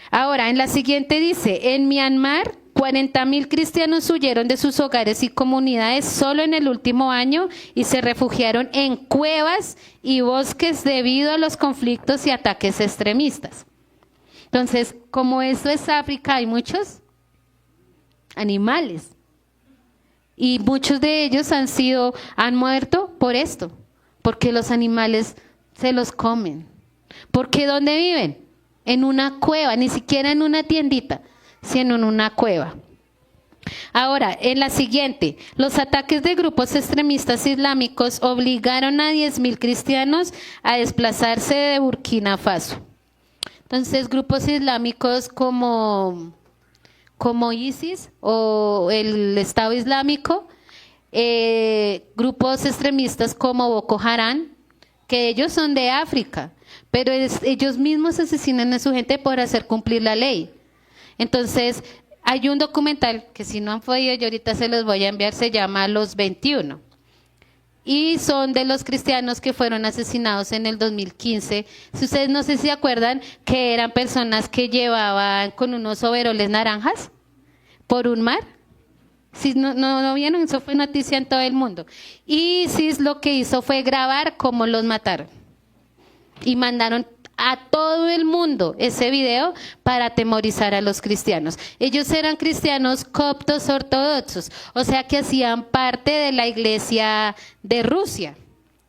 Ahora, en la siguiente dice, en Myanmar, 40,000 cristianos huyeron de sus hogares y comunidades solo en el último año y se refugiaron en cuevas y bosques debido a los conflictos y ataques extremistas. Entonces, como esto es África, hay muchos animales y muchos de ellos han muerto por esto, porque los animales se los comen. ¿Porque dónde viven? En una cueva, ni siquiera en una tiendita, sino en una cueva. Ahora, en la siguiente, los ataques de grupos extremistas islámicos obligaron a 10,000 cristianos a desplazarse de Burkina Faso. Entonces, grupos islámicos como ISIS o el Estado Islámico, grupos extremistas como Boko Haram, que ellos son de África, pero ellos mismos asesinan a su gente por hacer cumplir la ley. Entonces, hay un documental que si no han podido, yo ahorita se los voy a enviar, se llama Los 21. Y son de los cristianos que fueron asesinados en el 2015. Si ustedes no sé si se acuerdan que eran personas que llevaban con unos overoles naranjas por un mar. Si no vieron, eso fue noticia en todo el mundo. Y ISIS lo que hizo fue grabar cómo los mataron. Y mandaron a todo el mundo ese video para atemorizar a los cristianos. Ellos eran cristianos coptos ortodoxos, o sea que hacían parte de la iglesia de Rusia,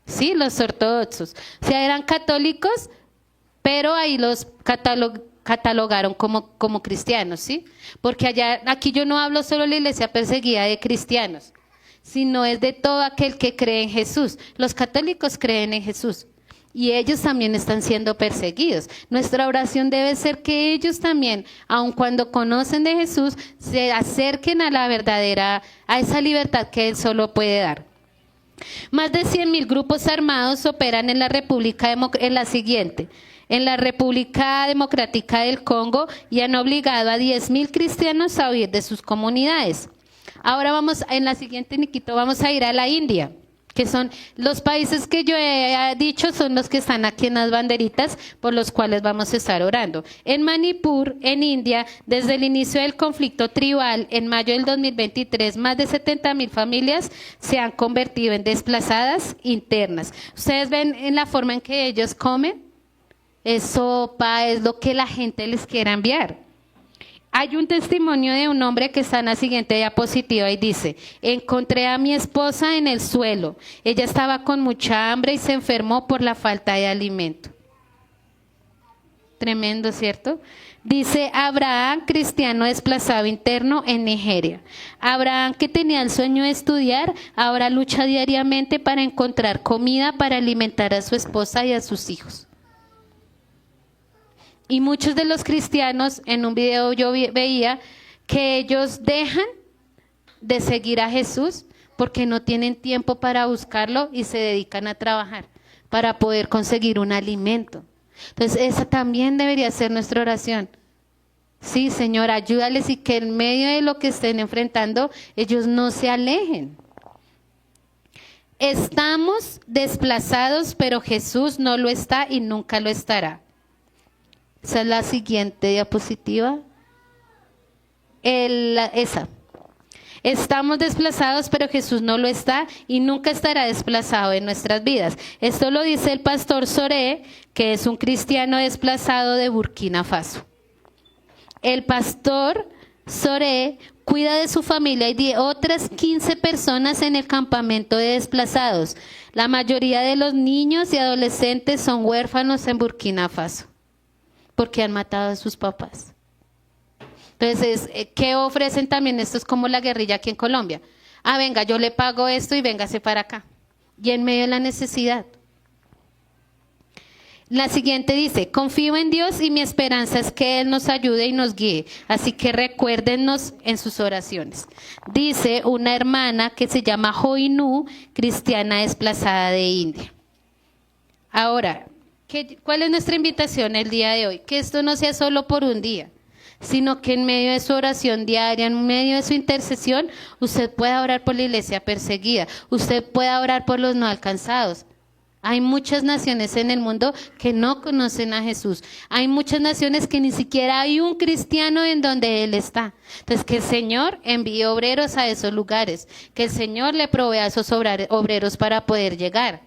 ¿sí? Los ortodoxos. O sea, eran católicos, pero ahí los catalogaron como cristianos, ¿sí? Porque aquí yo no hablo solo de la iglesia perseguida de cristianos, sino es de todo aquel que cree en Jesús. Los católicos creen en Jesús. Y ellos también están siendo perseguidos. Nuestra oración debe ser que ellos también, aun cuando conocen de Jesús, se acerquen a la verdadera, a esa libertad que Él solo puede dar. Más de 100,000 grupos armados operan en la República Democrática del Congo y han obligado a 10,000 cristianos a huir de sus comunidades. Ahora en la siguiente, Niquito, vamos a ir a la India, que son los países que yo he dicho, son los que están aquí en las banderitas por los cuales vamos a estar orando. En Manipur, en India, desde el inicio del conflicto tribal, en mayo del 2023, más de 70,000 familias se han convertido en desplazadas internas. Ustedes ven en la forma en que ellos comen, es sopa, es lo que la gente les quiera enviar. Hay un testimonio de un hombre que está en la siguiente diapositiva y dice, encontré a mi esposa en el suelo. Ella estaba con mucha hambre y se enfermó por la falta de alimento. Tremendo, ¿cierto? Dice Abraham, cristiano desplazado interno en Nigeria. Abraham, que tenía el sueño de estudiar, ahora lucha diariamente para encontrar comida para alimentar a su esposa y a sus hijos. Y muchos de los cristianos, en un video yo veía que ellos dejan de seguir a Jesús porque no tienen tiempo para buscarlo y se dedican a trabajar para poder conseguir un alimento. Entonces esa también debería ser nuestra oración. Sí, Señor, ayúdales y que en medio de lo que estén enfrentando, ellos no se alejen. Estamos desplazados, pero Jesús no lo está y nunca lo estará. Esa es la siguiente diapositiva. Esa. Estamos desplazados, pero Jesús no lo está y nunca estará desplazado en nuestras vidas. Esto lo dice el pastor Soré, que es un cristiano desplazado de Burkina Faso. El pastor Soré cuida de su familia y de otras 15 personas en el campamento de desplazados. La mayoría de los niños y adolescentes son huérfanos en Burkina Faso. porque han matado a sus papás. Entonces, ¿qué ofrecen también? Esto es como la guerrilla aquí en Colombia. Ah, venga, yo le pago esto y véngase para acá. Y en medio de la necesidad. La siguiente dice, confío en Dios y mi esperanza es que Él nos ayude y nos guíe. Así que recuérdennos en sus oraciones. Dice una hermana que se llama Joinu, cristiana desplazada de India. Ahora, ¿cuál es nuestra invitación el día de hoy? Que esto no sea solo por un día, sino que en medio de su oración diaria, en medio de su intercesión, usted pueda orar por la iglesia perseguida, usted pueda orar por los no alcanzados. Hay muchas naciones en el mundo que no conocen a Jesús. Hay muchas naciones que ni siquiera hay un cristiano en donde Él está. Entonces, que el Señor envíe obreros a esos lugares, que el Señor le provea a esos obreros para poder llegar.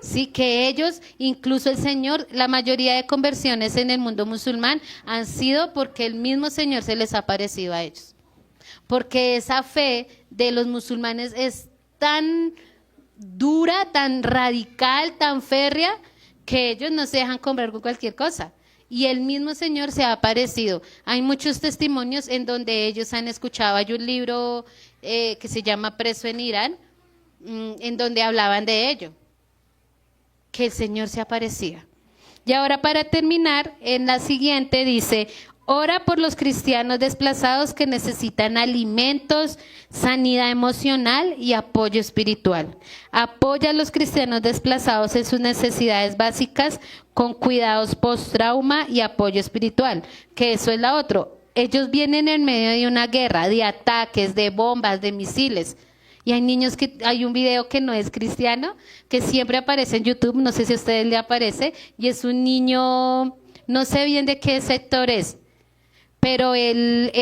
Sí, que ellos, incluso el Señor, la mayoría de conversiones en el mundo musulmán han sido porque el mismo Señor se les ha aparecido a ellos. Porque esa fe de los musulmanes es tan dura, tan radical, tan férrea, que ellos no se dejan comprar con cualquier cosa. Y el mismo Señor se ha aparecido. Hay muchos testimonios en donde ellos han escuchado. Hay un libro que se llama Preso en Irán, en donde hablaban de ello, que el Señor se aparecía. Y ahora, para terminar, en la siguiente dice, ora por los cristianos desplazados que necesitan alimentos, sanidad emocional y apoyo espiritual. Apoya a los cristianos desplazados en sus necesidades básicas con cuidados post-trauma y apoyo espiritual, que eso es la otra. Ellos vienen en medio de una guerra, de ataques, de bombas, de misiles. Y hay niños hay un video que no es cristiano, que siempre aparece en YouTube, no sé si a ustedes le aparece, y es un niño, no sé bien de qué sector es, pero él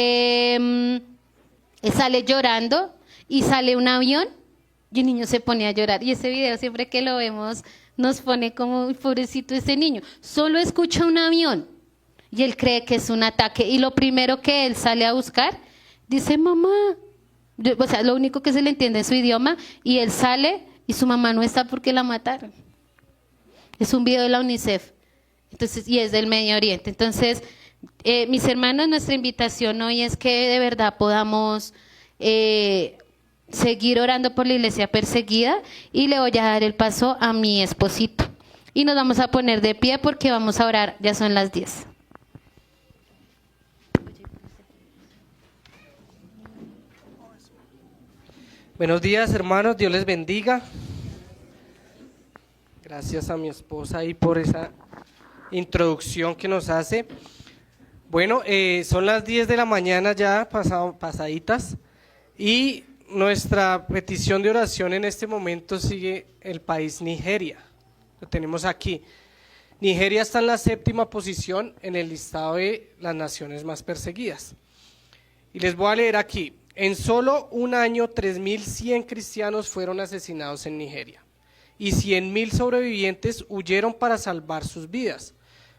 sale llorando y sale un avión y un niño se pone a llorar. Y ese video siempre que lo vemos nos pone como, pobrecito ese niño. Solo escucha un avión y él cree que es un ataque. Y lo primero que él sale a buscar, dice mamá. O sea, lo único que se le entiende es su idioma, y él sale y su mamá no está porque la mataron. Es un video de la UNICEF. Entonces, y es del Medio Oriente. Entonces, mis hermanos, nuestra invitación hoy es que de verdad podamos seguir orando por la iglesia perseguida, y le voy a dar el paso a mi esposito. Y nos vamos a poner de pie porque vamos a orar, ya son las 10. Buenos días, hermanos, Dios les bendiga. Gracias a mi esposa ahí por esa introducción que nos hace. Bueno, son las 10 de la mañana ya, pasaditas, y nuestra petición de oración en este momento sigue el país Nigeria. Lo tenemos aquí. Nigeria está en la 7ª posición en el listado de las naciones más perseguidas. Y les voy a leer aquí. En solo un año, 3.100 cristianos fueron asesinados en Nigeria, y 100.000 sobrevivientes huyeron para salvar sus vidas.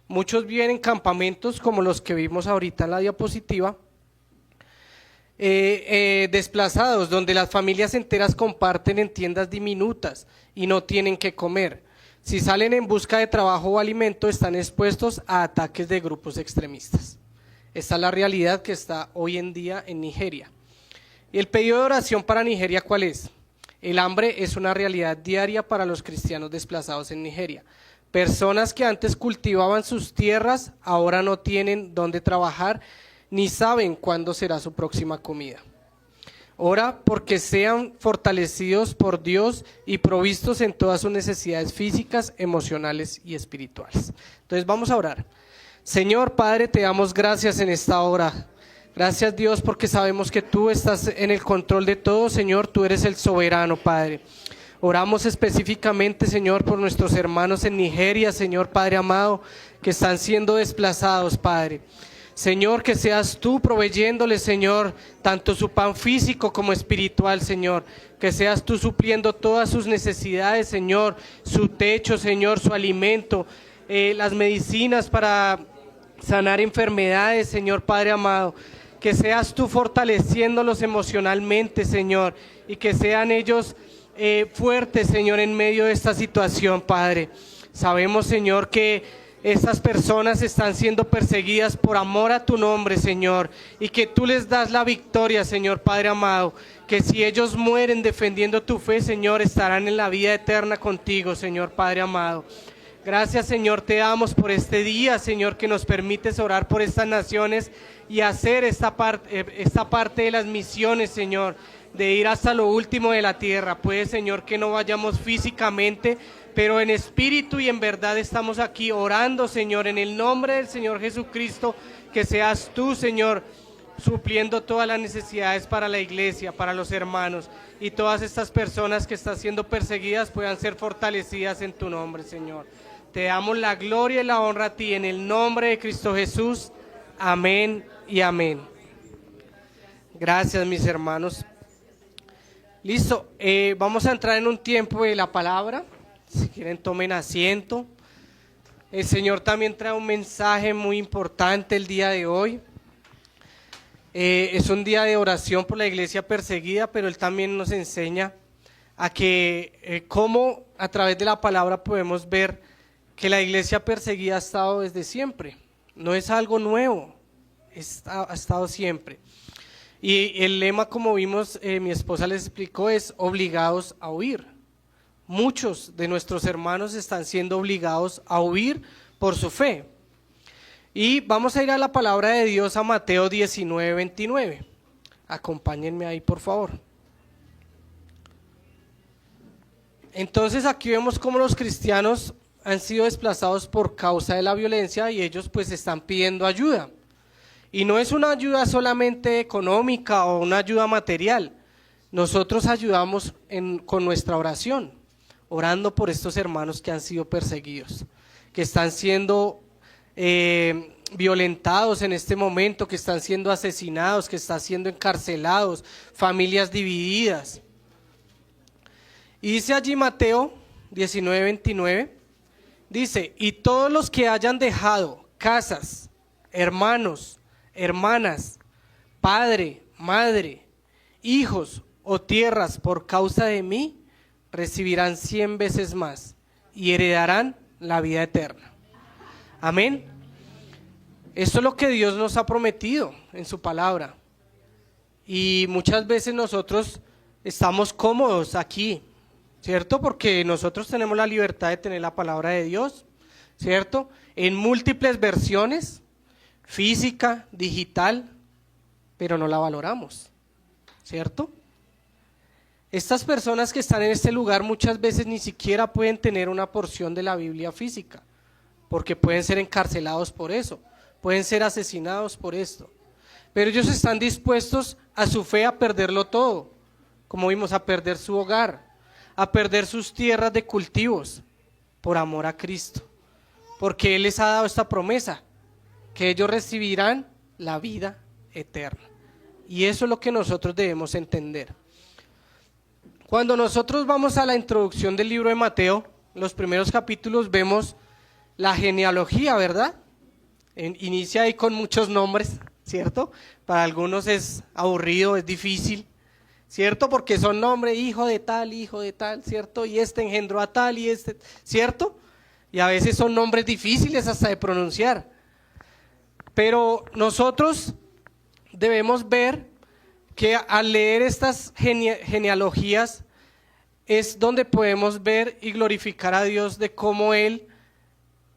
Muchos viven en campamentos como los que vimos ahorita en la diapositiva, desplazados, donde las familias enteras comparten en tiendas diminutas y no tienen que comer. Si salen en busca de trabajo o alimento, están expuestos a ataques de grupos extremistas. Esta es la realidad que está hoy en día en Nigeria. ¿Y el pedido de oración para Nigeria cuál es? El hambre es una realidad diaria para los cristianos desplazados en Nigeria. Personas que antes cultivaban sus tierras ahora no tienen dónde trabajar ni saben cuándo será su próxima comida. Ora porque sean fortalecidos por Dios y provistos en todas sus necesidades físicas, emocionales y espirituales. Entonces vamos a orar. Señor Padre, te damos gracias en esta hora. Gracias Dios porque sabemos que tú estás en el control de todo, Señor, tú eres el soberano, Padre. Oramos específicamente, Señor, por nuestros hermanos en Nigeria, Señor Padre amado, que están siendo desplazados, Padre. Señor, que seas tú proveyéndoles, Señor, tanto su pan físico como espiritual, Señor. Que seas tú supliendo todas sus necesidades, Señor, su techo, Señor, su alimento, las medicinas para sanar enfermedades, Señor Padre amado. Que seas tú fortaleciéndolos emocionalmente, Señor, y que sean ellos fuertes, Señor, en medio de esta situación, Padre. Sabemos, Señor, que estas personas están siendo perseguidas por amor a tu nombre, Señor, y que tú les das la victoria, Señor Padre amado, que si ellos mueren defendiendo tu fe, Señor, estarán en la vida eterna contigo, Señor Padre amado. Gracias, Señor, te damos por este día, Señor, que nos permites orar por estas naciones y hacer esta parte de las misiones, Señor, de ir hasta lo último de la tierra. Puede, Señor, que no vayamos físicamente, pero en espíritu y en verdad estamos aquí orando, Señor, en el nombre del Señor Jesucristo, que seas tú, Señor, supliendo todas las necesidades para la iglesia, para los hermanos, y todas estas personas que están siendo perseguidas puedan ser fortalecidas en tu nombre, Señor. Te damos la gloria y la honra a ti, en el nombre de Cristo Jesús. Amén y amén. Gracias, mis hermanos. Listo, vamos a entrar en un tiempo de la palabra. Si quieren, tomen asiento. El Señor también trae un mensaje muy importante el día de hoy. Es un día de oración por la iglesia perseguida, pero Él también nos enseña a que cómo a través de la palabra podemos ver que la iglesia perseguida ha estado desde siempre. No es algo nuevo, ha estado siempre. Y el lema, como vimos, mi esposa les explicó, es obligados a huir. Muchos de nuestros hermanos están siendo obligados a huir por su fe. Y vamos a ir a la palabra de Dios, a Mateo 19:29. Acompáñenme ahí, por favor. Entonces aquí vemos cómo los cristianos han sido desplazados por causa de la violencia y ellos pues están pidiendo ayuda. Y no es una ayuda solamente económica o una ayuda material. Nosotros ayudamos con nuestra oración, orando por estos hermanos que han sido perseguidos, que están siendo violentados en este momento, que están siendo asesinados, que están siendo encarcelados, familias divididas. Y dice allí Mateo 19:29, dice, y todos los que hayan dejado casas, hermanos, hermanas, padre, madre, hijos o tierras por causa de mí, recibirán 100 veces más y heredarán la vida eterna. Amén. Esto es lo que Dios nos ha prometido en su palabra. Y muchas veces nosotros estamos cómodos aquí, ¿cierto? Porque nosotros tenemos la libertad de tener la palabra de Dios, ¿cierto? En múltiples versiones, física, digital, pero no la valoramos, ¿cierto? Estas personas que están en este lugar muchas veces ni siquiera pueden tener una porción de la Biblia física, porque pueden ser encarcelados por eso, pueden ser asesinados por esto, pero ellos están dispuestos a su fe a perderlo todo, como vimos, a perder su hogar, a perder sus tierras de cultivos, por amor a Cristo, porque Él les ha dado esta promesa, que ellos recibirán la vida eterna. Y eso es lo que nosotros debemos entender. Cuando nosotros vamos a la introducción del libro de Mateo, en los primeros capítulos vemos la genealogía, ¿verdad? Inicia ahí con muchos nombres, ¿cierto? Para algunos es aburrido, es difícil, ¿cierto? Porque son nombres, hijo de tal, ¿cierto? Y este engendró a tal y este, ¿cierto? Y a veces son nombres difíciles hasta de pronunciar. Pero nosotros debemos ver que al leer estas genealogías es donde podemos ver y glorificar a Dios de cómo Él,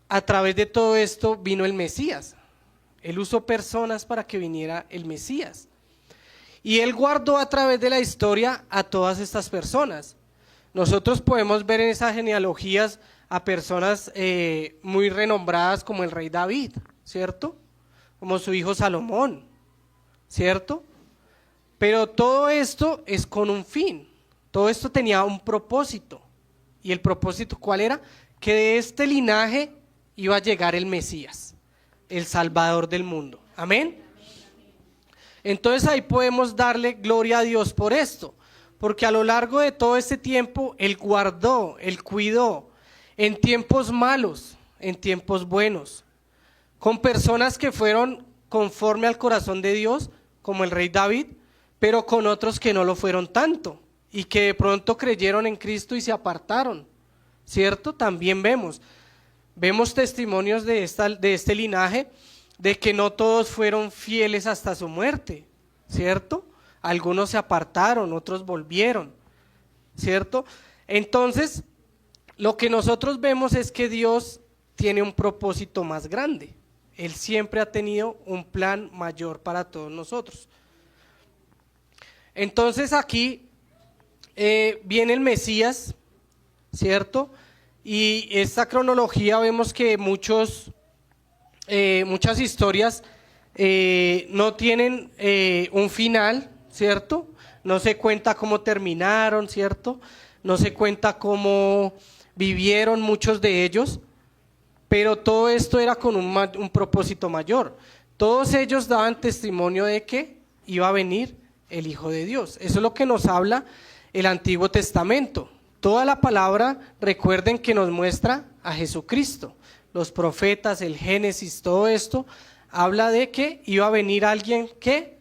a través de todo esto, vino el Mesías. Él usó personas para que viniera el Mesías. Y Él guardó a través de la historia a todas estas personas. Nosotros podemos ver en esas genealogías a personas muy renombradas como el rey David, ¿cierto? Como su hijo Salomón, ¿cierto? Pero todo esto es con un fin, todo esto tenía un propósito. ¿Y el propósito cuál era? Que de este linaje iba a llegar el Mesías, el Salvador del mundo. Amén. Entonces ahí podemos darle gloria a Dios por esto, porque a lo largo de todo este tiempo Él guardó, Él cuidó, en tiempos malos, en tiempos buenos, con personas que fueron conforme al corazón de Dios, como el rey David, pero con otros que no lo fueron tanto, y que de pronto creyeron en Cristo y se apartaron, ¿cierto? También vemos vemos testimonios de este linaje, de que no todos fueron fieles hasta su muerte, ¿cierto? Algunos se apartaron, otros volvieron, ¿cierto? Entonces, lo que nosotros vemos es que Dios tiene un propósito más grande. Él siempre ha tenido un plan mayor para todos nosotros. Entonces aquí viene el Mesías, ¿cierto? Y esta cronología vemos que muchas historias no tienen un final, ¿cierto? No se cuenta cómo terminaron, ¿cierto? No se cuenta cómo vivieron muchos de ellos, pero todo esto era con un propósito mayor. Todos ellos daban testimonio de que iba a venir el Hijo de Dios. Eso es lo que nos habla el Antiguo Testamento. Toda la palabra, recuerden que nos muestra a Jesucristo. Los profetas, el Génesis, todo esto habla de que iba a venir alguien que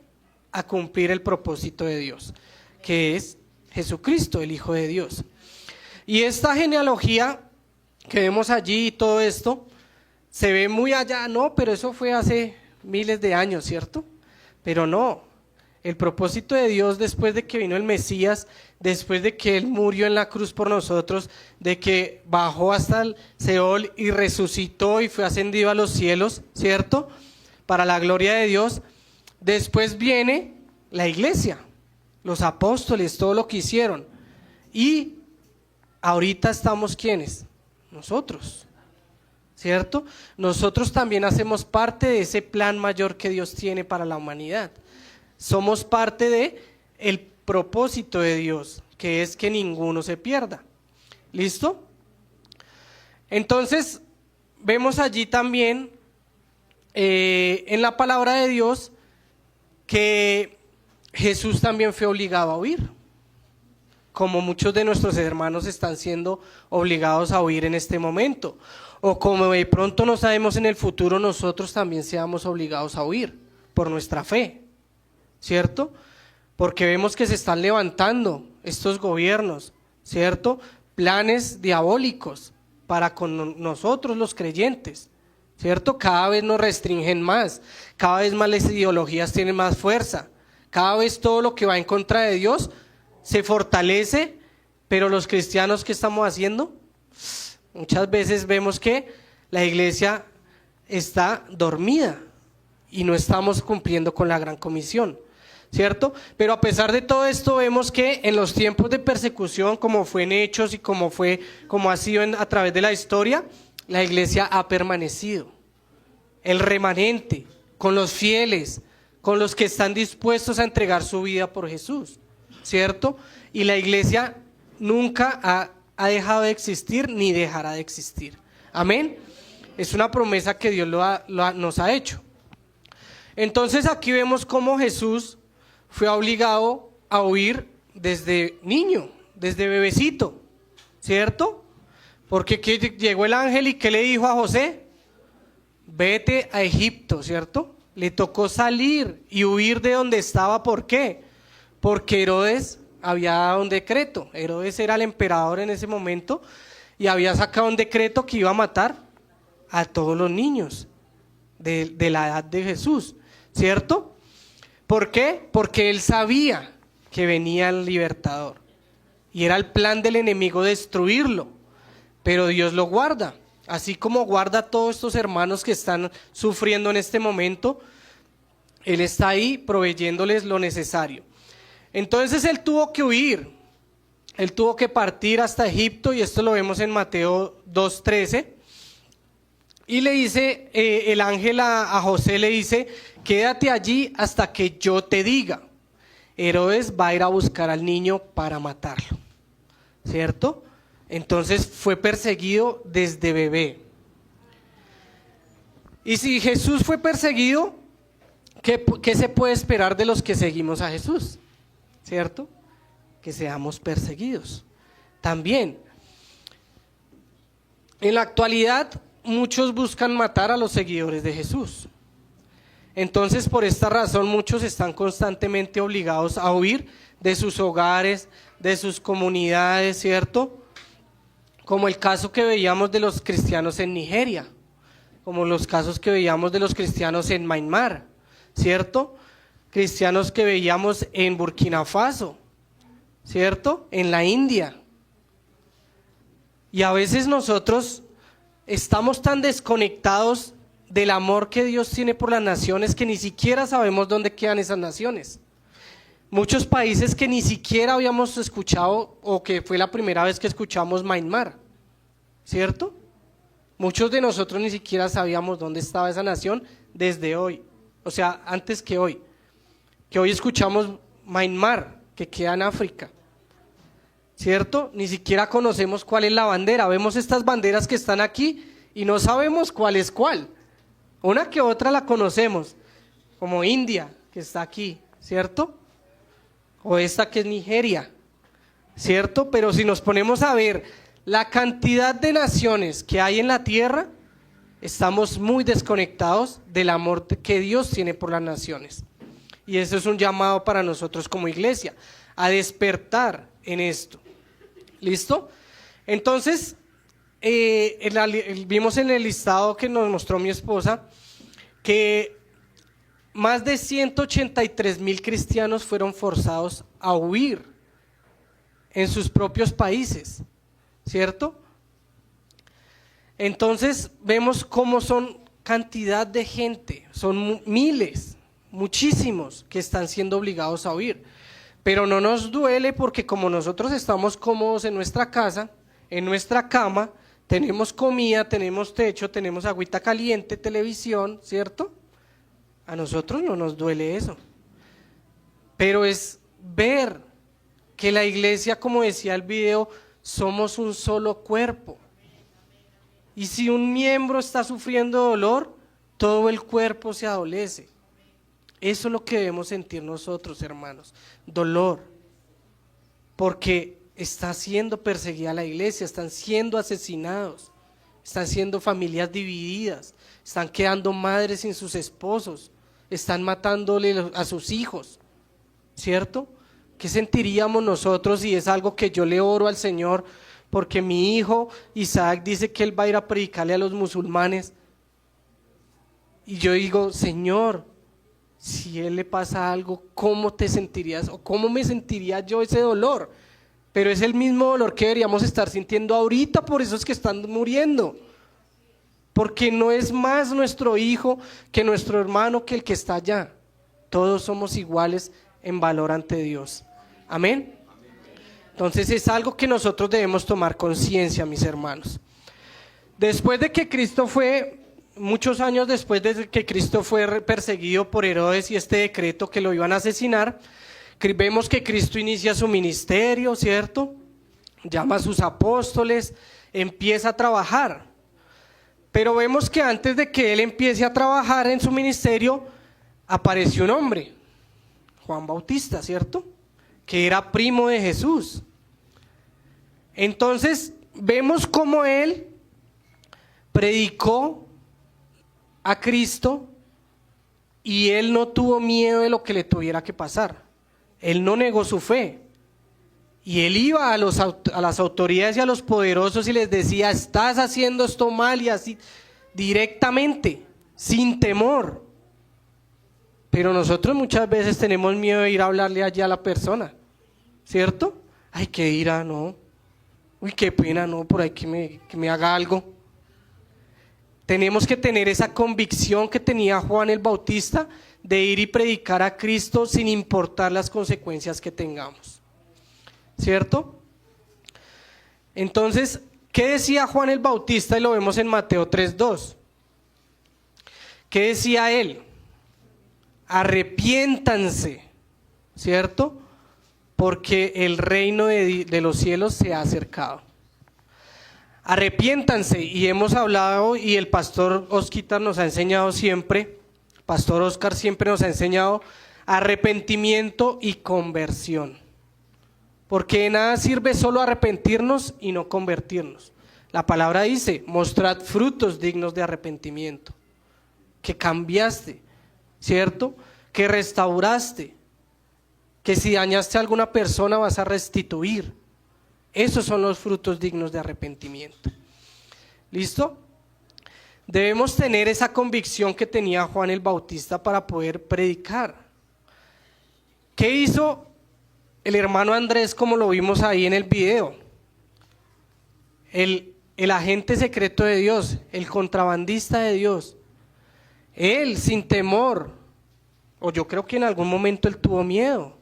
a cumplir el propósito de Dios, que es Jesucristo, el Hijo de Dios. Y esta genealogía que vemos allí y todo esto, se ve muy allá, no, pero eso fue hace miles de años, ¿cierto? Pero no, el propósito de Dios después de que vino el Mesías, después de que Él murió en la cruz por nosotros, de que bajó hasta el Seol y resucitó y fue ascendido a los cielos, ¿cierto? Para la gloria de Dios, después viene la iglesia, los apóstoles, todo lo que hicieron, y ahorita estamos ¿quiénes? Nosotros, ¿cierto? Nosotros también hacemos parte de ese plan mayor que Dios tiene para la humanidad. Somos parte de el propósito de Dios, que es que ninguno se pierda. ¿Listo? Entonces, vemos allí también en la palabra de Dios que Jesús también fue obligado a huir, como muchos de nuestros hermanos están siendo obligados a huir en este momento, o como de pronto no sabemos en el futuro nosotros también seamos obligados a huir por nuestra fe, ¿cierto? Porque vemos que se están levantando estos gobiernos, ¿cierto? Planes diabólicos para con nosotros los creyentes, ¿cierto? Cada vez nos restringen más, cada vez más las ideologías tienen más fuerza, cada vez todo lo que va en contra de Dios se fortalece, pero los cristianos, ¿qué estamos haciendo? Muchas veces vemos que la iglesia está dormida y no estamos cumpliendo con la gran comisión, ¿cierto? Pero a pesar de todo esto vemos que en los tiempos de persecución, como fue en Hechos y como ha sido a través de la historia, la iglesia ha permanecido. El remanente, con los fieles, con los que están dispuestos a entregar su vida por Jesús, ¿cierto? Y la iglesia nunca ha dejado de existir ni dejará de existir. Amén. Es una promesa que Dios nos ha hecho. Entonces aquí vemos cómo Jesús fue obligado a huir desde niño, desde bebecito, ¿cierto? Porque llegó el ángel y ¿qué le dijo a José? Vete a Egipto, ¿cierto? Le tocó salir y huir de donde estaba. ¿Por qué? Porque Herodes había dado un decreto. Herodes era el emperador en ese momento y había sacado un decreto que iba a matar a todos los niños de la edad de Jesús, ¿cierto? ¿Por qué? Porque él sabía que venía el libertador y era el plan del enemigo destruirlo, pero Dios lo guarda, así como guarda a todos estos hermanos que están sufriendo en este momento. Él está ahí proveyéndoles lo necesario. Entonces él tuvo que huir, él tuvo que partir hasta Egipto, y esto lo vemos en Mateo 2:13, y le dice el ángel a José, le dice: quédate allí hasta que yo te diga. Herodes va a ir a buscar al niño para matarlo, ¿cierto? Entonces fue perseguido desde bebé. Y si Jesús fue perseguido, ¿qué se puede esperar de los que seguimos a Jesús? ¿Cierto? Que seamos perseguidos también. En la actualidad, muchos buscan matar a los seguidores de Jesús. Entonces, por esta razón, muchos están constantemente obligados a huir de sus hogares, de sus comunidades, ¿cierto? como el caso que veíamos de los cristianos en Nigeria, como los casos que veíamos de los cristianos en Myanmar, ¿cierto? Cristianos que veíamos en Burkina Faso, ¿cierto? En la India. Y a veces nosotros estamos tan desconectados del amor que Dios tiene por las naciones que ni siquiera sabemos dónde quedan esas naciones. Muchos países que ni siquiera habíamos escuchado o que fue la primera vez que escuchamos Myanmar, ¿cierto? Muchos de nosotros ni siquiera sabíamos dónde estaba esa nación desde hoy, o sea, antes que hoy escuchamos Myanmar, que queda en África, ¿cierto? Ni siquiera conocemos cuál es la bandera, vemos estas banderas que están aquí y no sabemos cuál es cuál. Una que otra la conocemos, como India, que está aquí, ¿cierto? O esta que es Nigeria, ¿cierto? Pero si nos ponemos a ver la cantidad de naciones que hay en la tierra, estamos muy desconectados del amor que Dios tiene por las naciones. Y eso es un llamado para nosotros como iglesia, a despertar en esto. ¿Listo? Entonces, vimos en el listado que nos mostró mi esposa que más de 183,000 cristianos fueron forzados a huir en sus propios países, ¿cierto? Entonces vemos cómo son cantidad de gente, son miles, muchísimos que están siendo obligados a huir, pero no nos duele porque como nosotros estamos cómodos en nuestra casa, en nuestra cama, tenemos comida, tenemos techo, tenemos agüita caliente, televisión, ¿cierto? A nosotros no nos duele eso, pero es ver que la iglesia, como decía el video, somos un solo cuerpo, y si un miembro está sufriendo dolor, todo el cuerpo se adolece. Eso es lo que debemos sentir nosotros, hermanos, dolor, porque está siendo perseguida la iglesia, están siendo asesinados, están siendo familias divididas, están quedando madres sin sus esposos, están matándole a sus hijos, ¿cierto? ¿Qué sentiríamos nosotros? Y es algo que yo le oro al Señor, porque mi hijo Isaac dice que él va a ir a predicarle a los musulmanes, y yo digo, Señor, si él le pasa algo, ¿cómo te sentirías? ¿O cómo me sentiría yo ese dolor? Pero es el mismo dolor que deberíamos estar sintiendo ahorita, por eso es que están muriendo, porque no es más nuestro hijo que nuestro hermano que el que está allá. Todos somos iguales en valor ante Dios. Amén. Entonces es algo que nosotros debemos tomar conciencia, mis hermanos. Después de que Cristo fue, muchos años después de que Cristo fue perseguido por Herodes y este decreto que lo iban a asesinar, vemos que Cristo inicia su ministerio, ¿cierto? Llama a sus apóstoles, empieza a trabajar. Pero vemos que antes de que él empiece a trabajar en su ministerio, apareció un hombre, Juan Bautista, ¿cierto? Que era primo de Jesús. Entonces vemos cómo él predicó a Cristo y él no tuvo miedo de lo que le tuviera que pasar. Él no negó su fe y él iba a las autoridades y a los poderosos y les decía, estás haciendo esto mal, y así directamente, sin temor. Pero nosotros muchas veces tenemos miedo de ir a hablarle allá a la persona, ¿cierto? Ay, qué ira, no. Uy, qué pena, no, por ahí que me haga algo. Tenemos que tener esa convicción que tenía Juan el Bautista de ir y predicar a Cristo sin importar las consecuencias que tengamos, ¿cierto? Entonces, ¿qué decía Juan el Bautista? Y lo vemos en Mateo 3:2. ¿Qué decía él? Arrepiéntanse, ¿cierto? Porque el reino de los cielos se ha acercado. Arrepiéntanse, y hemos hablado, y el pastor Oscar nos ha enseñado siempre, pastor Oscar siempre nos ha enseñado arrepentimiento y conversión, porque de nada sirve solo arrepentirnos y no convertirnos. La palabra dice, mostrad frutos dignos de arrepentimiento, que cambiaste, ¿cierto? Que restauraste, que si dañaste a alguna persona vas a restituir, Esos son los frutos dignos de arrepentimiento. ¿Listo? Debemos tener esa convicción que tenía Juan el Bautista para poder predicar. ¿Qué hizo el hermano Andrés, como lo vimos ahí en el video? El agente secreto de Dios, el contrabandista de Dios. Él, sin temor, o yo creo que en algún momento él tuvo miedo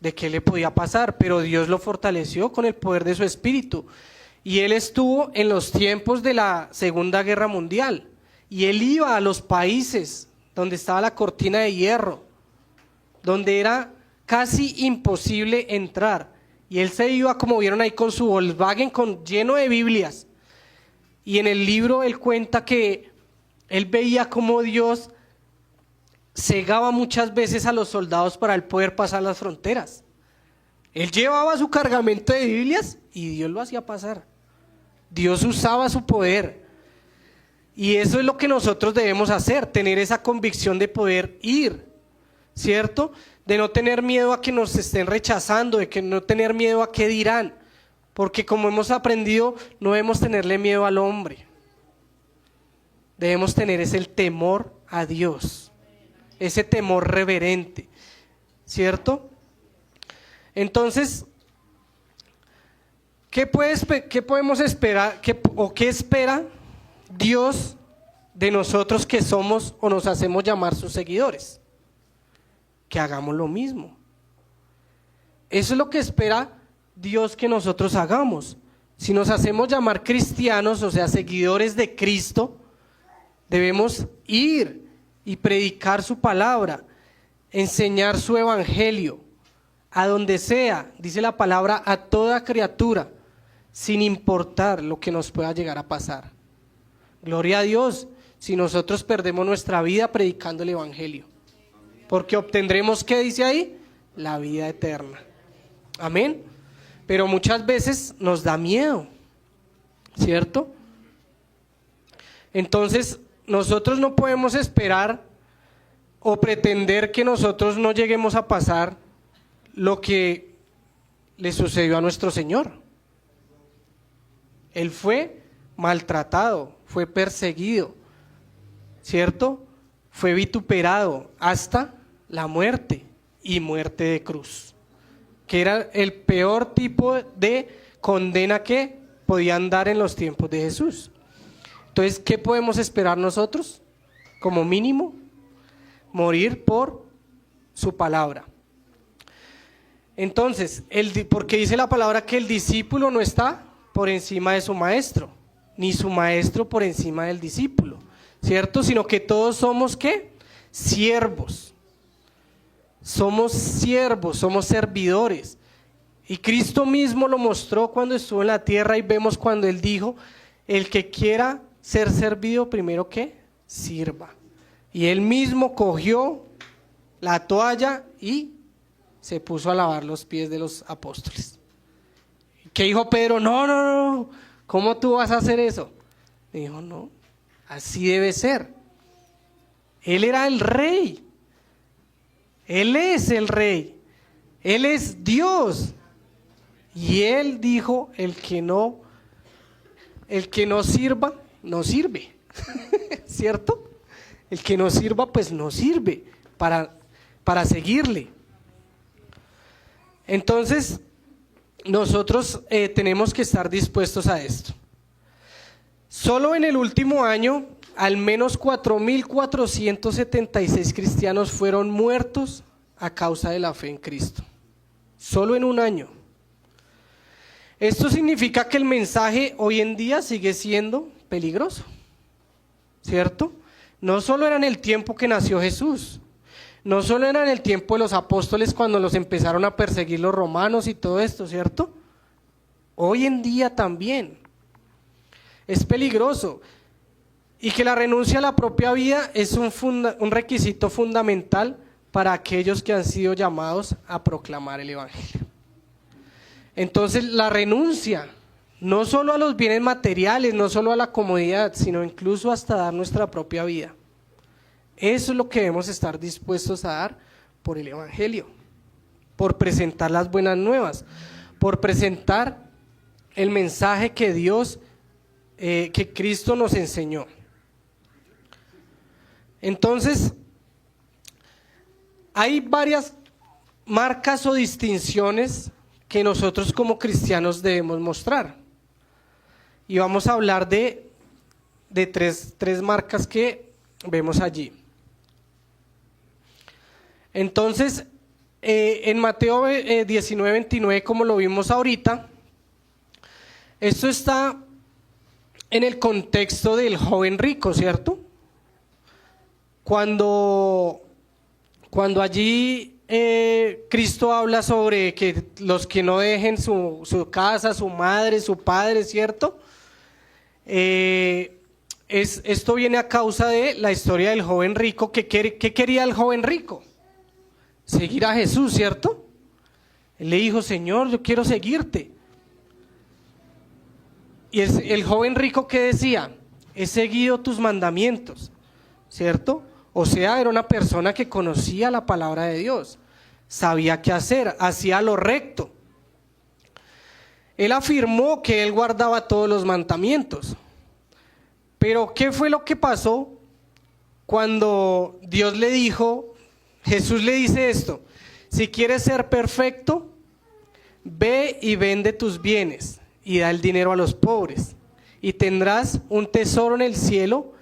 de qué le podía pasar, pero Dios lo fortaleció con el poder de su espíritu. Y él estuvo en los tiempos de la Segunda Guerra Mundial, y él iba a los países donde estaba la cortina de hierro, donde era casi imposible entrar, y él se iba, como vieron ahí, con su Volkswagen lleno de Biblias, y en el libro él cuenta que él veía cómo Dios cegaba muchas veces a los soldados para él poder pasar las fronteras. Él llevaba su cargamento de Biblias y Dios lo hacía pasar. Dios usaba su poder. Y eso es lo que nosotros debemos hacer, tener esa convicción de poder ir, ¿cierto? De no tener miedo a que nos estén rechazando, de que no tener miedo a qué dirán, porque como hemos aprendido, no debemos tenerle miedo al hombre. Debemos tener ese temor a Dios, ese temor reverente, ¿cierto? Entonces, ¿qué podemos esperar o qué espera Dios de nosotros que somos o nos hacemos llamar sus seguidores? Que hagamos lo mismo. Eso es lo que espera Dios que nosotros hagamos. Si nos hacemos llamar cristianos, o sea, seguidores de Cristo, debemos ir y predicar su palabra, enseñar su evangelio, a donde sea, dice la palabra, a toda criatura, sin importar lo que nos pueda llegar a pasar. Gloria a Dios si nosotros perdemos nuestra vida predicando el evangelio, porque obtendremos, ¿qué dice ahí? La vida eterna. Amén. Pero muchas veces nos da miedo, ¿cierto? Entonces nosotros no podemos esperar o pretender que nosotros no lleguemos a pasar lo que le sucedió a nuestro Señor. Él fue maltratado, fue perseguido, ¿cierto? Fue vituperado hasta la muerte, y muerte de cruz, que era el peor tipo de condena que podían dar en los tiempos de Jesús. Entonces, ¿qué podemos esperar nosotros? Como mínimo, morir por su palabra. Entonces, porque dice la palabra que el discípulo no está por encima de su maestro, ni su maestro por encima del discípulo, ¿cierto? Sino que todos somos, ¿qué? Siervos. Somos siervos, somos servidores. Y Cristo mismo lo mostró cuando estuvo en la tierra, y vemos cuando Él dijo, el que quiera ser servido, primero que sirva. Y Él mismo cogió la toalla y se puso a lavar los pies de los apóstoles. ¿Qué dijo Pedro? No, ¿cómo tú vas a hacer eso? Dijo, no, así debe ser. Él era el rey. Él es el rey. Él es Dios. Y Él dijo, el que no sirva, no sirve. ¿Cierto? El que no sirva, pues no sirve para seguirle. Entonces, nosotros tenemos que estar dispuestos a esto. Solo en el último año, al menos 4.476 cristianos fueron muertos a causa de la fe en Cristo. Solo en un año. Esto significa que el mensaje hoy en día sigue siendo peligroso, ¿cierto? No solo era en el tiempo que nació Jesús, no solo era en el tiempo de los apóstoles cuando los empezaron a perseguir los romanos y todo esto, ¿cierto? Hoy en día también es peligroso, y que la renuncia a la propia vida es un requisito fundamental para aquellos que han sido llamados a proclamar el evangelio. Entonces, la renuncia, no solo a los bienes materiales, no solo a la comodidad, sino incluso hasta dar nuestra propia vida. Eso es lo que debemos estar dispuestos a dar por el evangelio, por presentar las buenas nuevas. por presentar el mensaje que Dios, que Cristo nos enseñó. Entonces, hay varias marcas o distinciones que nosotros como cristianos debemos mostrar. Y vamos a hablar de tres marcas que vemos allí. Entonces, en Mateo 19:29, como lo vimos ahorita, esto está en el contexto del joven rico, ¿cierto? Cuando allí Cristo habla sobre que los que no dejen su casa, su madre, su padre, ¿cierto? Esto viene a causa de la historia del joven rico. ¿Qué quería el joven rico? Seguir a Jesús, ¿cierto? Él le dijo: Señor, yo quiero seguirte. Y el joven rico, ¿qué decía? He seguido tus mandamientos, ¿cierto? O sea, era una persona que conocía la palabra de Dios, sabía qué hacer, hacía lo recto. Él afirmó que él guardaba todos los mandamientos. Pero ¿qué fue lo que pasó cuando Dios le dijo, Jesús le dice esto: si quieres ser perfecto, ve y vende tus bienes y da el dinero a los pobres, y tendrás un tesoro en el cielo,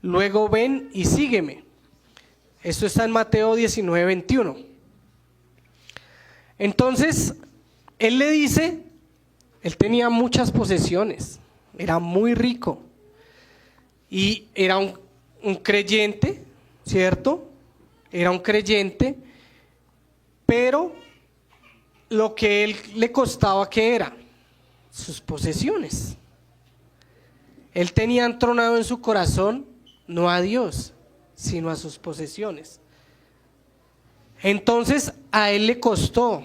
luego ven y sígueme. Esto está en Mateo 19:21. Entonces, él le dice, él tenía muchas posesiones, era muy rico, y era un creyente, ¿cierto? Era un creyente, pero lo que él le costaba, ¿qué era? Sus posesiones. Él tenía entronado en su corazón no a Dios, sino a sus posesiones. Entonces a él le costó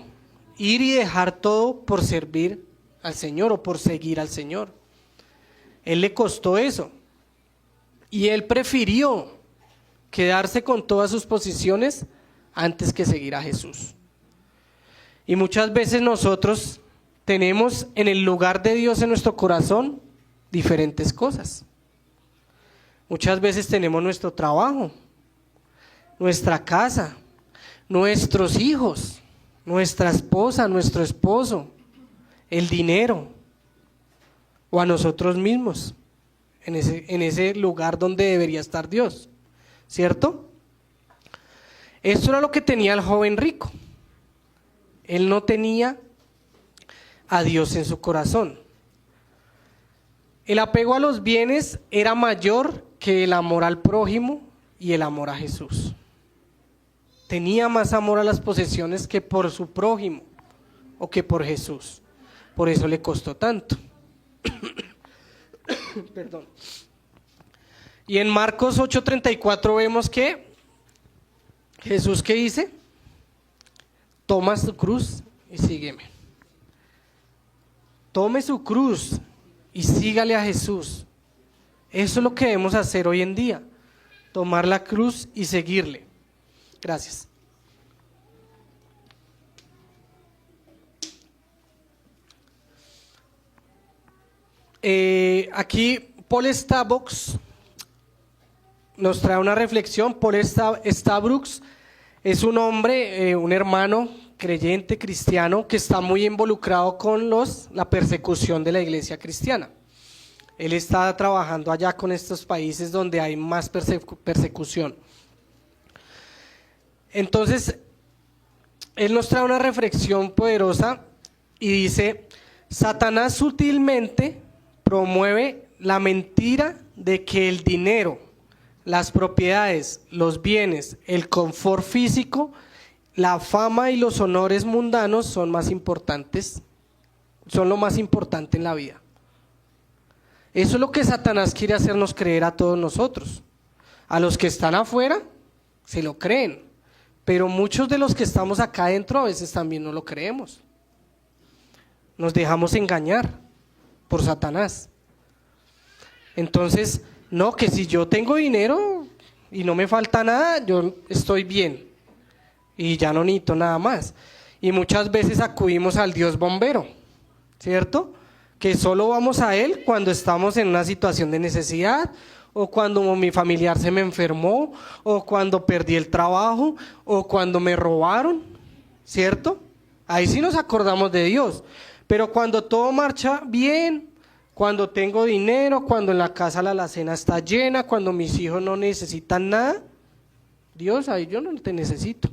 ir y dejar todo por servir al Señor o por seguir al Señor. Él le costó eso. Y él prefirió quedarse con todas sus posesiones antes que seguir a Jesús. Y muchas veces nosotros tenemos en el lugar de Dios en nuestro corazón diferentes cosas. Muchas veces tenemos nuestro trabajo, nuestra casa, nuestros hijos, nuestra esposa, nuestro esposo, el dinero, o a nosotros mismos, en ese lugar donde debería estar Dios, ¿cierto? Esto era lo que tenía el joven rico. Él no tenía a Dios en su corazón. El apego a los bienes era mayor que el amor al prójimo y el amor a Jesús. Tenía más amor a las posesiones que por su prójimo o que por Jesús. Por eso le costó tanto. Perdón. Y en Marcos 8:34 vemos que Jesús, ¿qué dice? Toma su cruz y sígueme. Tome su cruz y sígale a Jesús. Eso es lo que debemos hacer hoy en día, tomar la cruz y seguirle. Gracias. Aquí Paul Starbucks nos trae una reflexión. Paul Starbucks es un hombre, un hermano creyente cristiano que está muy involucrado con la persecución de la iglesia cristiana. Él está trabajando allá con estos países donde hay más persecución. Entonces, él nos trae una reflexión poderosa y dice: Satanás sutilmente promueve la mentira de que el dinero, las propiedades, los bienes, el confort físico, la fama y los honores mundanos son más importantes, son lo más importante en la vida. Eso es lo que Satanás quiere hacernos creer a todos nosotros. A los que están afuera se lo creen, pero muchos de los que estamos acá adentro a veces también no lo creemos. Nos dejamos engañar por Satanás. Entonces, no, que si yo tengo dinero y no me falta nada, yo estoy bien y ya no necesito nada más. Y muchas veces acudimos al Dios bombero, ¿cierto? Que solo vamos a Él cuando estamos en una situación de necesidad, o cuando mi familiar se me enfermó, o cuando perdí el trabajo, o cuando me robaron, ¿cierto? Ahí sí nos acordamos de Dios. Pero cuando todo marcha bien, cuando tengo dinero, cuando en la casa la alacena está llena, cuando mis hijos no necesitan nada, Dios, ahí yo no te necesito.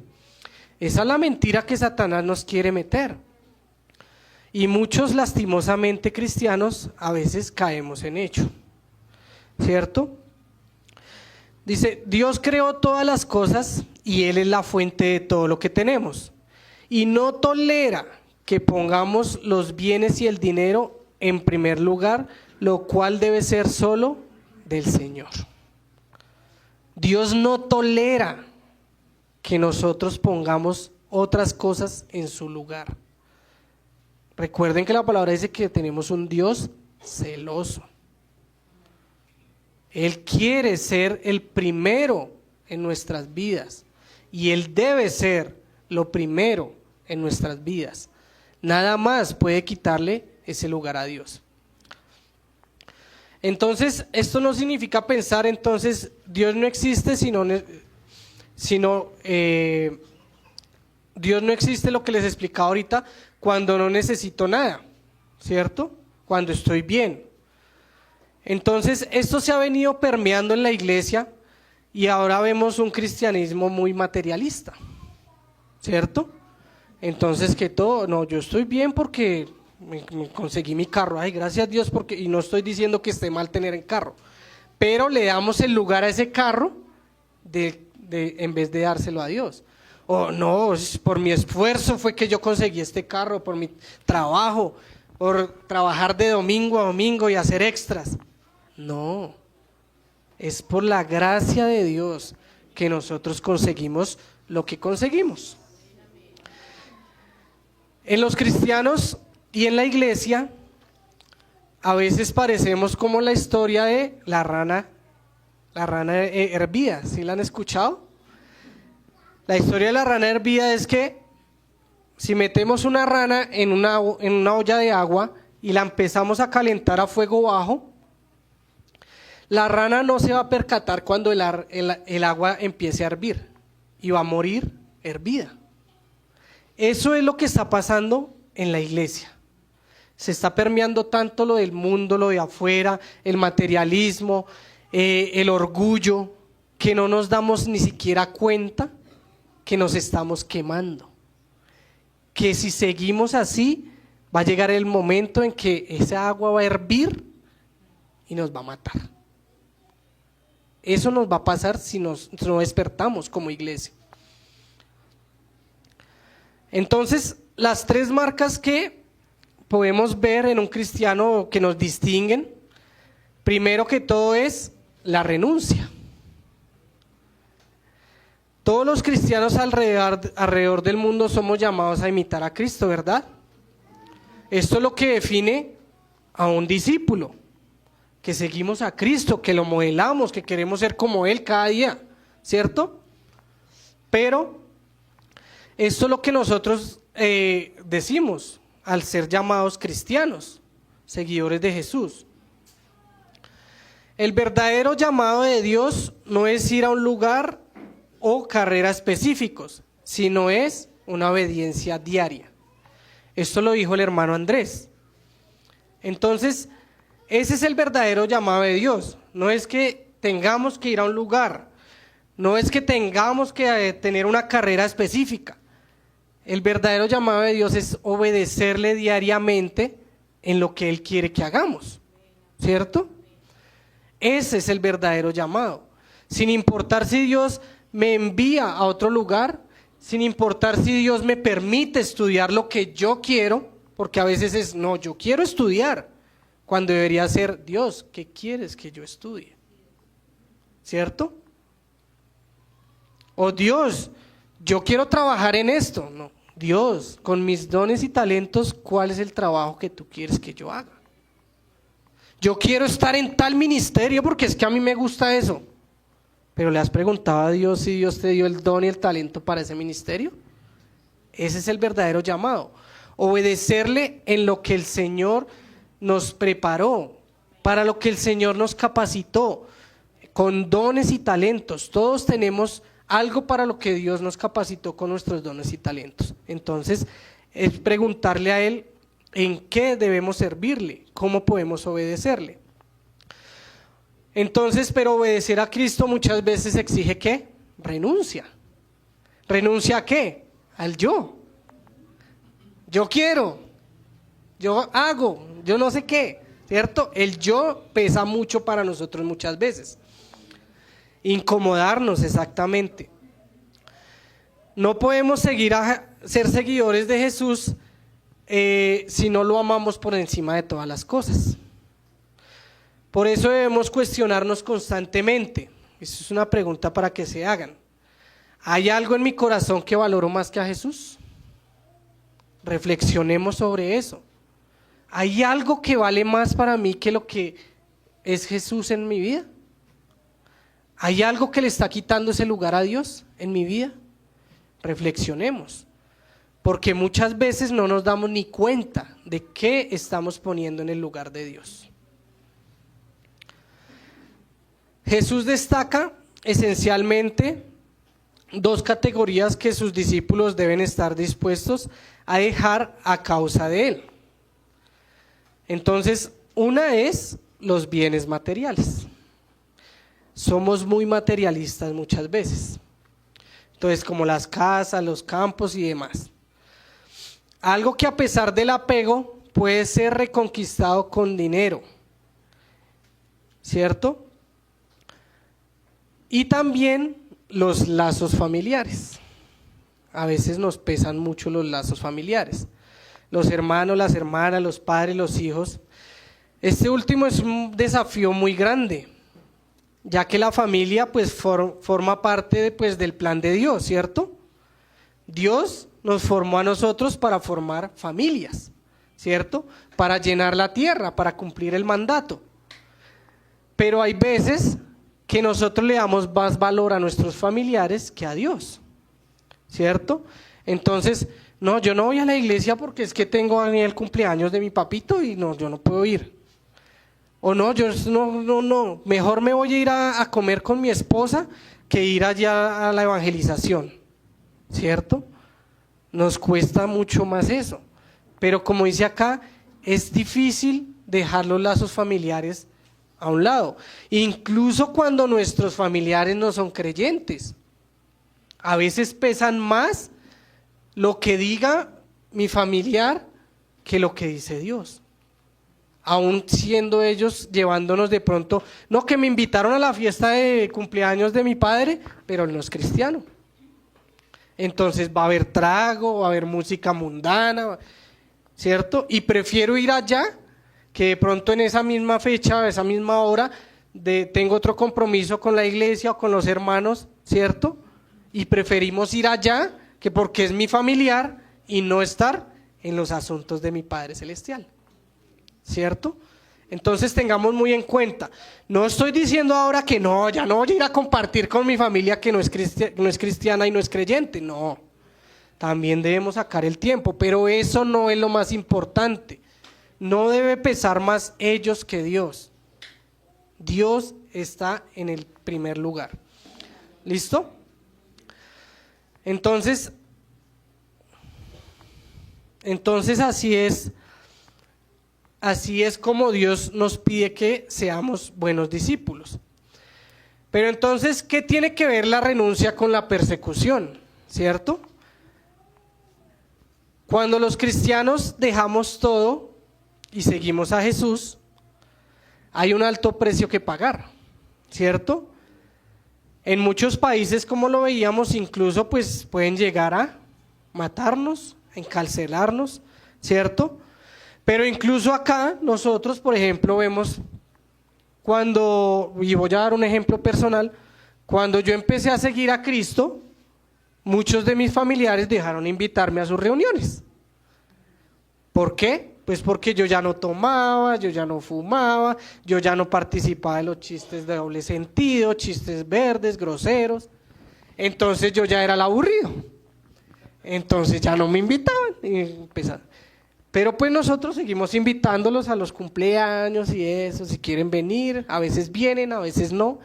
Esa es la mentira que Satanás nos quiere meter. Y muchos lastimosamente cristianos a veces caemos en ello, ¿cierto? Dice, Dios creó todas las cosas y Él es la fuente de todo lo que tenemos. Y no tolera que pongamos los bienes y el dinero en primer lugar, lo cual debe ser solo del Señor. Dios no tolera que nosotros pongamos otras cosas en su lugar. Recuerden que la palabra dice que tenemos un Dios celoso. Él quiere ser el primero en nuestras vidas y Él debe ser lo primero en nuestras vidas. Nada más puede quitarle ese lugar a Dios. Entonces, esto no significa pensar entonces Dios no existe, Dios no existe, lo que les explicaba ahorita, cuando no necesito nada, ¿cierto? Cuando estoy bien. Entonces, esto se ha venido permeando en la iglesia y ahora vemos un cristianismo muy materialista, ¿cierto? Entonces, que todo, no, yo estoy bien porque me conseguí mi carro, ay, gracias a Dios, porque, y no estoy diciendo que esté mal tener el carro, pero le damos el lugar a ese carro en vez de dárselo a Dios. O no, por mi esfuerzo fue que yo conseguí este carro, por mi trabajo, por trabajar de domingo a domingo y hacer extras. No, es por la gracia de Dios que nosotros conseguimos lo que conseguimos. En los cristianos y en la iglesia, a veces parecemos como la historia de la rana hervida. ¿Sí la han escuchado? La historia de la rana hervida es que si metemos una rana en una olla de agua y la empezamos a calentar a fuego bajo, la rana no se va a percatar cuando el agua empiece a hervir y va a morir hervida. Eso es lo que está pasando en la iglesia. Se está permeando tanto lo del mundo, lo de afuera, el materialismo, el orgullo, que no nos damos ni siquiera cuenta que nos estamos quemando. Que si seguimos así, va a llegar el momento en que esa agua va a hervir y nos va a matar. Eso nos va a pasar si no despertamos como iglesia. Entonces, las tres marcas que podemos ver en un cristiano que nos distinguen, primero que todo es la renuncia. Todos los cristianos alrededor del mundo somos llamados a imitar a Cristo, ¿verdad? Esto es lo que define a un discípulo, que seguimos a Cristo, que lo modelamos, que queremos ser como Él cada día, ¿cierto? Pero esto es lo que nosotros decimos al ser llamados cristianos, seguidores de Jesús. El verdadero llamado de Dios no es ir a un lugar o carrera específicos, sino es una obediencia diaria. Esto lo dijo el hermano Andrés. Entonces, ese es el verdadero llamado de Dios. No es que tengamos que ir a un lugar, no es que tengamos que tener una carrera específica. El verdadero llamado de Dios es obedecerle diariamente en lo que Él quiere que hagamos, ¿cierto? Ese es el verdadero llamado. Sin importar si Dios me envía a otro lugar, sin importar si Dios me permite estudiar lo que yo quiero, porque a veces es, no, yo quiero estudiar, cuando debería ser, Dios, ¿qué quieres que yo estudie? ¿Cierto? O Dios, yo quiero trabajar en esto. No, Dios, con mis dones y talentos, ¿cuál es el trabajo que tú quieres que yo haga? Yo quiero estar en tal ministerio porque es que a mí me gusta eso. Pero ¿le has preguntado a Dios si Dios te dio el don y el talento para ese ministerio? Ese es el verdadero llamado. obedecerle en lo que el Señor nos preparó, para lo que el Señor nos capacitó, con dones y talentos. Todos tenemos algo para lo que Dios nos capacitó con nuestros dones y talentos. Entonces, es preguntarle a Él en qué debemos servirle, cómo podemos obedecerle. Entonces, pero obedecer a Cristo muchas veces exige ¿qué? Renuncia. ¿Renuncia a qué? Al yo. Yo quiero, yo hago, yo no sé qué, ¿cierto? El yo pesa mucho para nosotros muchas veces. Incomodarnos, exactamente. No podemos ser seguidores de Jesús si no lo amamos por encima de todas las cosas. Por eso debemos cuestionarnos constantemente. Esa es una pregunta para que se hagan. ¿Hay algo en mi corazón que valoro más que a Jesús? Reflexionemos sobre eso. ¿Hay algo que vale más para mí que lo que es Jesús en mi vida? ¿Hay algo que le está quitando ese lugar a Dios en mi vida? Reflexionemos, porque muchas veces no nos damos ni cuenta de qué estamos poniendo en el lugar de Dios. Jesús destaca esencialmente dos categorías que sus discípulos deben estar dispuestos a dejar a causa de Él. Entonces, una es los bienes materiales. Somos muy materialistas muchas veces. Entonces, como las casas, los campos y demás. Algo que a pesar del apego puede ser reconquistado con dinero, ¿cierto? Y también los lazos familiares. A veces nos pesan mucho los lazos familiares. Los hermanos, las hermanas, los padres, los hijos. Este último es un desafío muy grande, ya que la familia pues forma parte del plan de Dios, ¿cierto? Dios nos formó a nosotros para formar familias, ¿cierto? Para llenar la tierra, para cumplir el mandato. Pero hay veces que nosotros le damos más valor a nuestros familiares que a Dios, ¿cierto? Entonces, no, yo no voy a la iglesia porque es que tengo el cumpleaños de mi papito y no, yo no puedo ir. O no, yo no, mejor me voy a ir a comer con mi esposa que ir allá a la evangelización, ¿cierto? Nos cuesta mucho más eso, pero como dice acá, es difícil dejar los lazos familiares a un lado, incluso cuando nuestros familiares no son creyentes. A veces pesan más lo que diga mi familiar que lo que dice Dios. Aún siendo ellos llevándonos de pronto, no, que me invitaron a la fiesta de cumpleaños de mi padre, pero él no es cristiano. Entonces va a haber trago, va a haber música mundana, ¿cierto? Y prefiero ir allá que de pronto en esa misma fecha, esa misma hora, tengo otro compromiso con la iglesia o con los hermanos, ¿cierto? Y preferimos ir allá que porque es mi familiar y no estar en los asuntos de mi Padre Celestial, ¿cierto? Entonces tengamos muy en cuenta, no estoy diciendo ahora que no, ya no voy a ir a compartir con mi familia que no es cristiana y no es creyente, no, también debemos sacar el tiempo, pero eso no es lo más importante. No debe pesar más ellos que Dios. Dios está en el primer lugar. ¿Listo? Entonces así es como Dios nos pide que seamos buenos discípulos. Pero entonces, ¿qué tiene que ver la renuncia con la persecución? ¿Cierto? Cuando los cristianos dejamos todo y seguimos a Jesús, hay un alto precio que pagar, ¿cierto? En muchos países, como lo veíamos, incluso pues pueden llegar a matarnos, a encarcelarnos, ¿cierto? Pero incluso acá nosotros, por ejemplo, vemos y voy a dar un ejemplo personal, cuando yo empecé a seguir a Cristo, muchos de mis familiares dejaron de invitarme a sus reuniones. ¿Por qué? Pues porque yo ya no tomaba, yo ya no fumaba, yo ya no participaba de los chistes de doble sentido, chistes verdes, groseros. Entonces yo ya era el aburrido. Entonces ya no me invitaban. Pero pues nosotros seguimos invitándolos a los cumpleaños y eso, si quieren venir, a veces vienen, a veces no.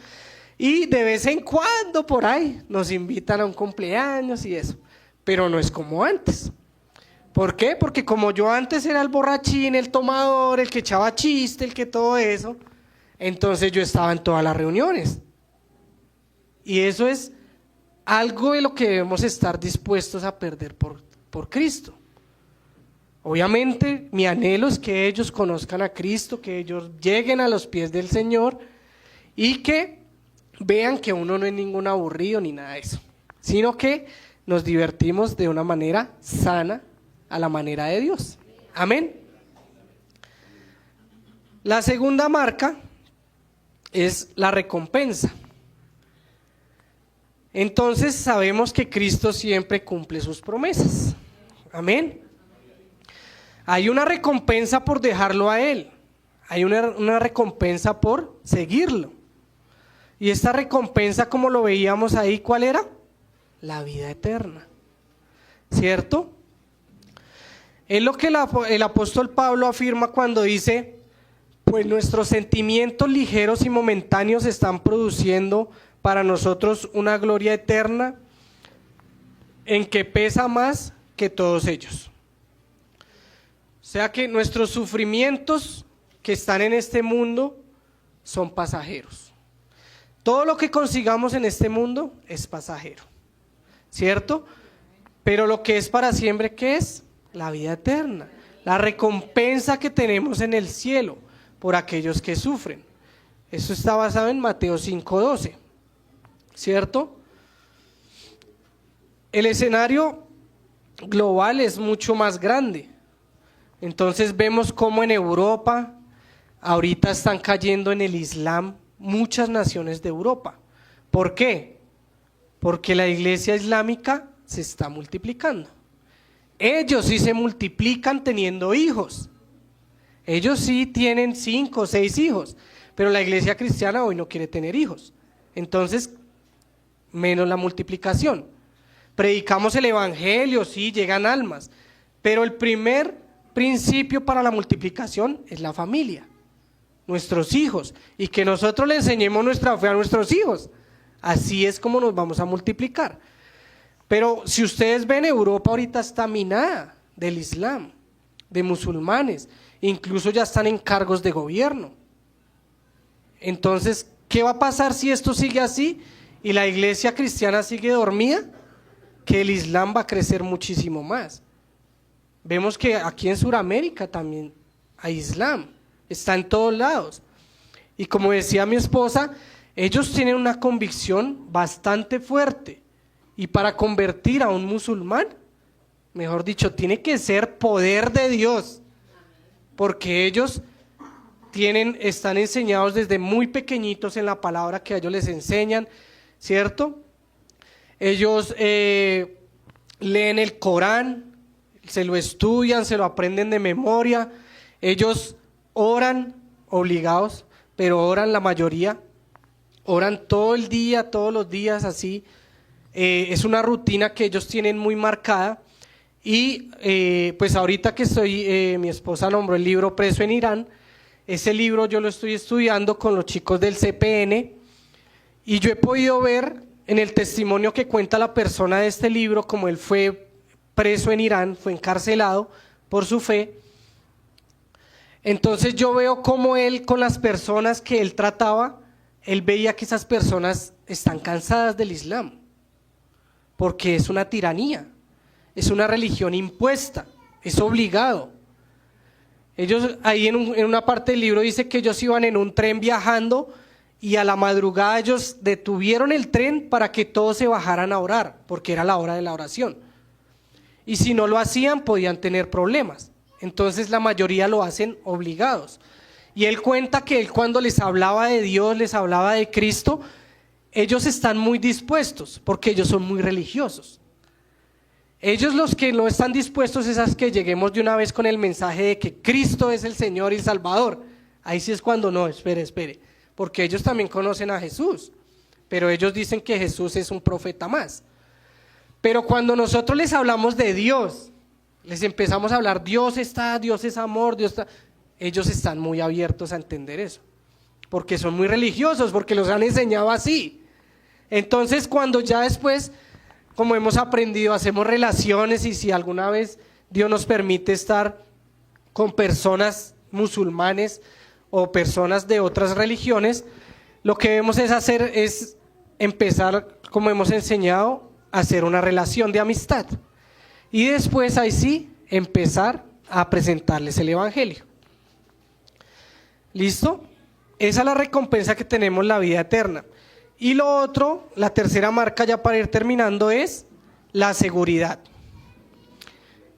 Y de vez en cuando por ahí nos invitan a un cumpleaños y eso, pero no es como antes. ¿Por qué? Porque como yo antes era el borrachín, el tomador, el que echaba chiste, el que todo eso, entonces yo estaba en todas las reuniones. Y eso es algo de lo que debemos estar dispuestos a perder por Cristo. Obviamente mi anhelo es que ellos conozcan a Cristo, que ellos lleguen a los pies del Señor y que vean que uno no es ningún aburrido ni nada de eso, sino que nos divertimos de una manera sana, a la manera de Dios. Amén. La segunda marca es la recompensa. Entonces sabemos que Cristo siempre cumple sus promesas. Amén. Hay una recompensa por dejarlo a Él. Hay una recompensa por seguirlo. Y esta recompensa, como lo veíamos ahí, ¿cuál era? La vida eterna. ¿Cierto? Es lo que el apóstol Pablo afirma cuando dice: pues nuestros sentimientos ligeros y momentáneos están produciendo para nosotros una gloria eterna en que pesa más que todos ellos. O sea que nuestros sufrimientos que están en este mundo son pasajeros. Todo lo que consigamos en este mundo es pasajero, ¿cierto? Pero lo que es para siempre, ¿qué es? La vida eterna, la recompensa que tenemos en el cielo por aquellos que sufren. Eso está basado en Mateo 5:12, ¿cierto? El escenario global es mucho más grande. Entonces vemos cómo en Europa ahorita están cayendo en el Islam muchas naciones de Europa. ¿Por qué? Porque la iglesia islámica se está multiplicando. Ellos sí se multiplican teniendo hijos. Ellos sí tienen 5 o 6 hijos, pero la iglesia cristiana hoy no quiere tener hijos. Entonces, menos la multiplicación. Predicamos el evangelio, sí, llegan almas, pero el primer principio para la multiplicación es la familia, nuestros hijos, y que nosotros le enseñemos nuestra fe a nuestros hijos. Así es como nos vamos a multiplicar. Pero si ustedes ven, Europa ahorita está minada del Islam, de musulmanes, incluso ya están en cargos de gobierno. Entonces, ¿qué va a pasar si esto sigue así y la iglesia cristiana sigue dormida? Que el Islam va a crecer muchísimo más. Vemos que aquí en Sudamérica también hay Islam, está en todos lados. Y como decía mi esposa, ellos tienen una convicción bastante fuerte. Y para convertir a un musulmán, mejor dicho, tiene que ser poder de Dios, porque ellos están enseñados desde muy pequeñitos en la palabra que a ellos les enseñan, ¿cierto? Ellos leen el Corán, se lo estudian, se lo aprenden de memoria. Ellos oran obligados, pero oran la mayoría, oran todo el día, todos los días así. Es una rutina que ellos tienen muy marcada. Y pues ahorita que mi esposa nombró el libro Preso en Irán. Ese libro yo lo estoy estudiando con los chicos del CPN y yo he podido ver en el testimonio que cuenta la persona de este libro, como él fue preso en Irán, fue encarcelado por su fe. Entonces yo veo cómo él, con las personas que él trataba, él veía que esas personas están cansadas del Islam, porque es una tiranía, es una religión impuesta, es obligado. Ellos ahí en una parte del libro dice que ellos iban en un tren viajando y a la madrugada ellos detuvieron el tren para que todos se bajaran a orar, porque era la hora de la oración. Y si no lo hacían podían tener problemas. Entonces la mayoría lo hacen obligados. Y él cuenta que él, cuando les hablaba de Dios, les hablaba de Cristo, ellos están muy dispuestos porque ellos son muy religiosos. Ellos, los que no están dispuestos, es a que lleguemos de una vez con el mensaje de que Cristo es el Señor y el Salvador. Ahí sí es cuando no, espere, porque ellos también conocen a Jesús, pero ellos dicen que Jesús es un profeta más. Pero cuando nosotros les hablamos de Dios, les empezamos a hablar, Dios está, Dios es amor, Dios está, ellos están muy abiertos a entender eso, porque son muy religiosos, porque los han enseñado así. Entonces cuando ya después, como hemos aprendido, hacemos relaciones, y si alguna vez Dios nos permite estar con personas musulmanes o personas de otras religiones, lo que debemos es empezar, como hemos enseñado, a hacer una relación de amistad, y después ahí sí empezar a presentarles el evangelio. ¿Listo? Esa es la recompensa que tenemos, la vida eterna. Y lo otro, la tercera marca, ya para ir terminando, es la seguridad.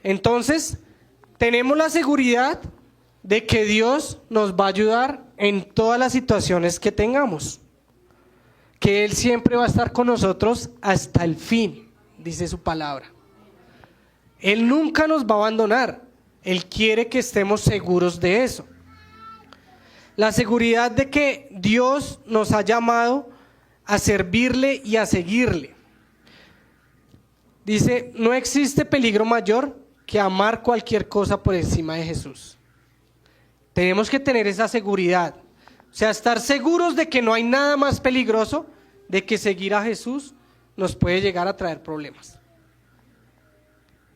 Entonces, tenemos la seguridad de que Dios nos va a ayudar en todas las situaciones que tengamos, que Él siempre va a estar con nosotros hasta el fin, dice su palabra. Él nunca nos va a abandonar, Él quiere que estemos seguros de eso. La seguridad de que Dios nos ha llamado a servirle y a seguirle. Dice, no existe peligro mayor que amar cualquier cosa por encima de Jesús. Tenemos que tener esa seguridad, o sea, estar seguros de que no hay nada más peligroso de que seguir a Jesús nos puede llegar a traer problemas.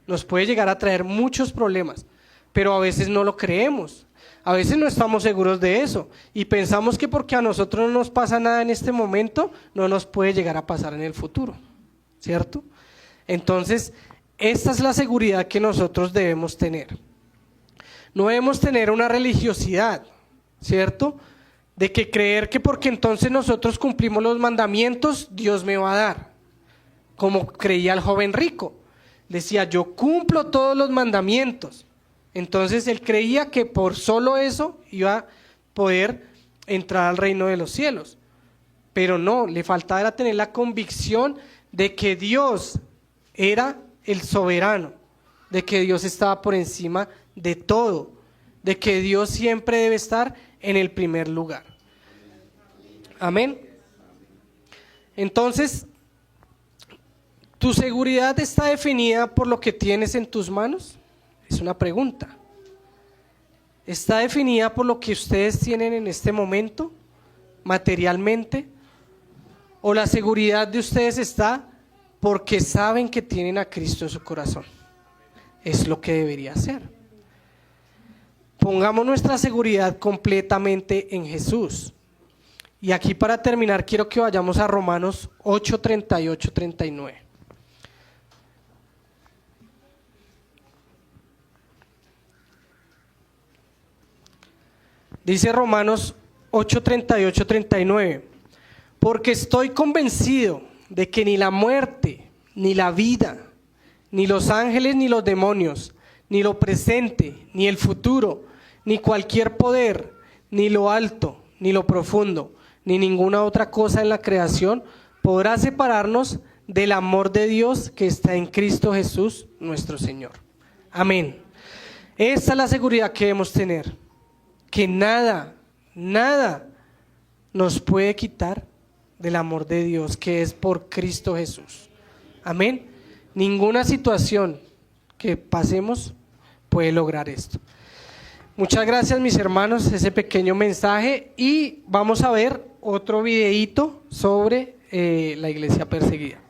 Nos puede llegar a traer muchos problemas, pero a veces no lo creemos. A veces no estamos seguros de eso y pensamos que porque a nosotros no nos pasa nada en este momento, no nos puede llegar a pasar en el futuro, ¿cierto? Entonces, esta es la seguridad que nosotros debemos tener. No debemos tener una religiosidad, ¿cierto? De que creer que porque entonces nosotros cumplimos los mandamientos, Dios me va a dar. Como creía el joven rico. Decía, yo cumplo todos los mandamientos. Entonces él creía que por solo eso iba a poder entrar al reino de los cielos. Pero no, le faltaba era tener la convicción de que Dios era el soberano, de que Dios estaba por encima de todo, de que Dios siempre debe estar en el primer lugar. Amén. Entonces, ¿tu seguridad está definida por lo que tienes en tus manos? Es una pregunta. ¿Está definida por lo que ustedes tienen en este momento, materialmente? ¿O la seguridad de ustedes está porque saben que tienen a Cristo en su corazón? Es lo que debería ser. Pongamos nuestra seguridad completamente en Jesús. Y aquí para terminar quiero que vayamos a Romanos 8, 38, 39. Dice Romanos 8, 38, 39, porque estoy convencido de que ni la muerte, ni la vida, ni los ángeles, ni los demonios, ni lo presente, ni el futuro, ni cualquier poder, ni lo alto, ni lo profundo, ni ninguna otra cosa en la creación podrá separarnos del amor de Dios que está en Cristo Jesús, nuestro Señor. Amén. Esta es la seguridad que debemos tener. Que nada nos puede quitar del amor de Dios que es por Cristo Jesús. Amén. Ninguna situación que pasemos puede lograr esto. Muchas gracias, mis hermanos, ese pequeño mensaje, y vamos a ver otro videíto sobre la iglesia perseguida.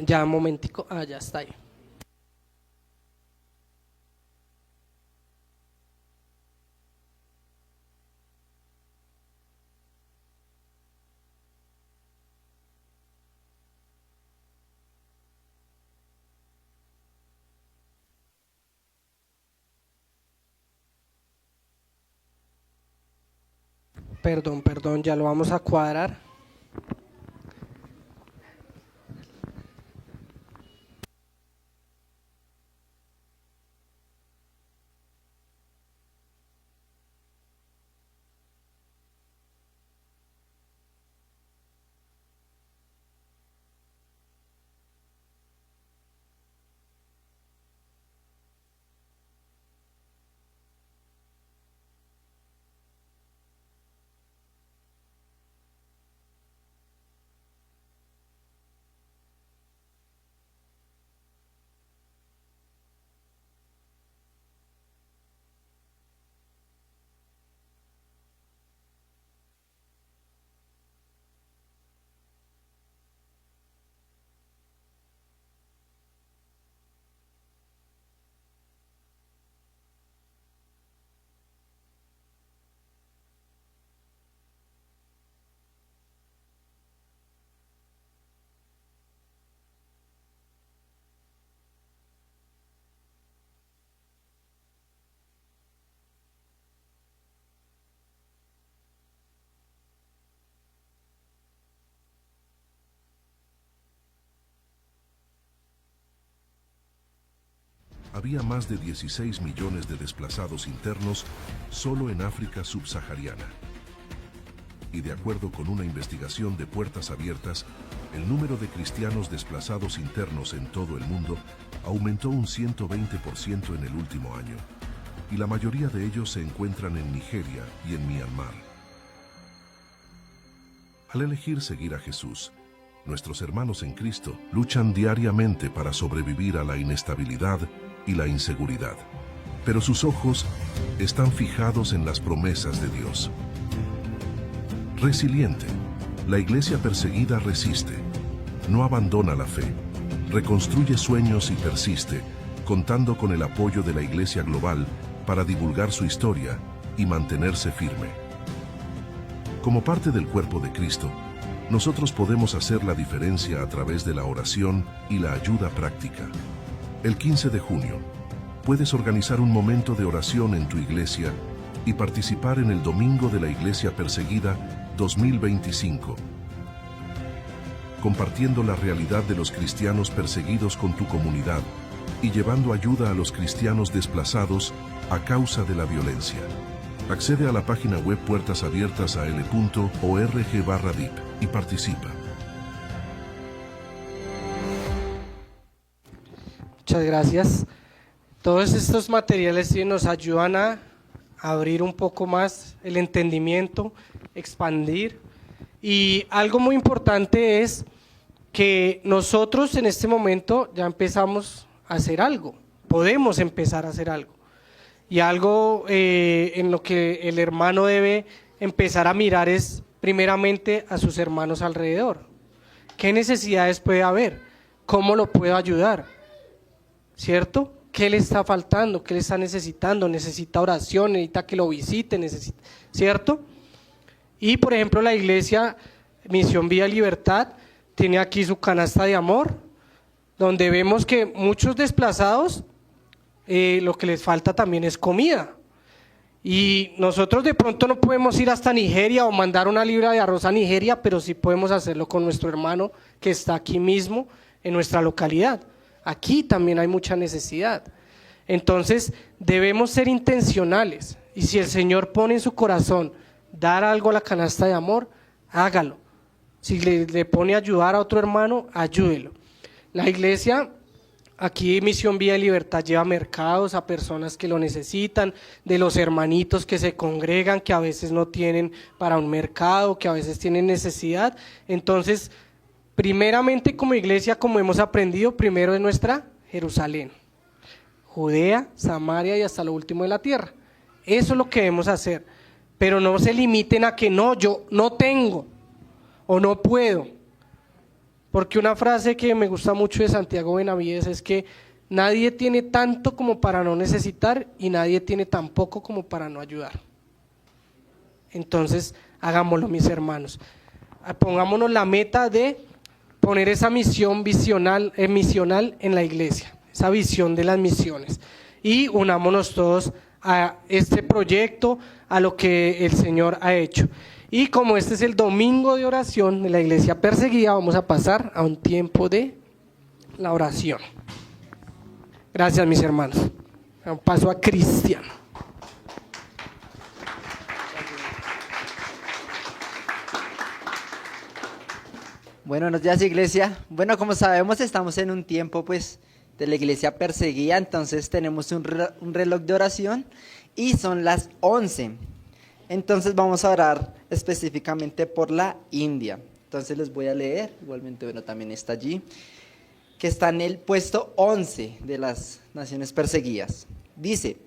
Ya, un momentico. Ya está ahí. Perdón, ya lo vamos a cuadrar. había más de 16 millones de desplazados internos solo en África subsahariana. Y de acuerdo con una investigación de Puertas Abiertas, el número de cristianos desplazados internos en todo el mundo aumentó un 120% en el último año, y la mayoría de ellos se encuentran en Nigeria y en Myanmar. Al elegir seguir a Jesús, nuestros hermanos en Cristo luchan diariamente para sobrevivir a la inestabilidad y la inseguridad, pero sus ojos están fijados en las promesas de Dios. Resiliente, la iglesia perseguida resiste, no abandona la fe, reconstruye sueños y persiste, contando con el apoyo de la Iglesia Global para divulgar su historia y mantenerse firme. Como parte del cuerpo de Cristo, nosotros podemos hacer la diferencia a través de la oración y la ayuda práctica. El 15 de junio, puedes organizar un momento de oración en tu iglesia y participar en el Domingo de la Iglesia Perseguida 2025, compartiendo la realidad de los cristianos perseguidos con tu comunidad y llevando ayuda a los cristianos desplazados a causa de la violencia. Accede a la página web puertasabiertasal.org/dip y participa. Muchas gracias. Todos estos materiales sí nos ayudan a abrir un poco más el entendimiento, expandir. Y algo muy importante es que nosotros en este momento ya empezamos a hacer algo, podemos empezar a hacer algo. Y algo en lo que el hermano debe empezar a mirar es primeramente a sus hermanos alrededor. ¿Qué necesidades puede haber? ¿Cómo lo puedo ayudar? ¿Cierto? ¿Qué le está faltando? ¿Qué le está necesitando? ¿Necesita oración? ¿Necesita que lo visite? ¿Cierto? Y por ejemplo la iglesia Misión Vida Libertad tiene aquí su canasta de amor, donde vemos que muchos desplazados lo que les falta también es comida. Y nosotros de pronto no podemos ir hasta Nigeria o mandar una libra de arroz a Nigeria, pero sí podemos hacerlo con nuestro hermano que está aquí mismo en nuestra localidad. Aquí también hay mucha necesidad. Entonces debemos ser intencionales, y si el Señor pone en su corazón dar algo a la canasta de amor, hágalo. Si le pone a ayudar a otro hermano, ayúdelo. La iglesia, aquí Misión Vida y Libertad lleva mercados a personas que lo necesitan, de los hermanitos que se congregan, que a veces no tienen para un mercado, que a veces tienen necesidad. Entonces, primeramente como iglesia, como hemos aprendido, primero es nuestra Jerusalén, Judea, Samaria y hasta lo último de la tierra. Eso es lo que debemos hacer, pero no se limiten a que no, yo no tengo o no puedo. Porque una frase que me gusta mucho de Santiago Benavides es que nadie tiene tanto como para no necesitar y nadie tiene tan poco como para no ayudar. Entonces, hagámoslo, mis hermanos. Pongámonos la meta de poner esa misión misional en la iglesia, esa visión de las misiones. Y unámonos todos a este proyecto, a lo que el Señor ha hecho. Y como este es el domingo de oración de la iglesia perseguida, vamos a pasar a un tiempo de la oración. Gracias, mis hermanos. Un paso a Cristian. Buenos días, iglesia. Bueno, como sabemos, estamos en un tiempo pues de la iglesia perseguida, entonces tenemos un reloj de oración y son las 11. Entonces vamos a orar específicamente por la India. Entonces les voy a leer, igualmente bueno, también está allí, que está en el puesto 11 de las naciones perseguidas. Dice: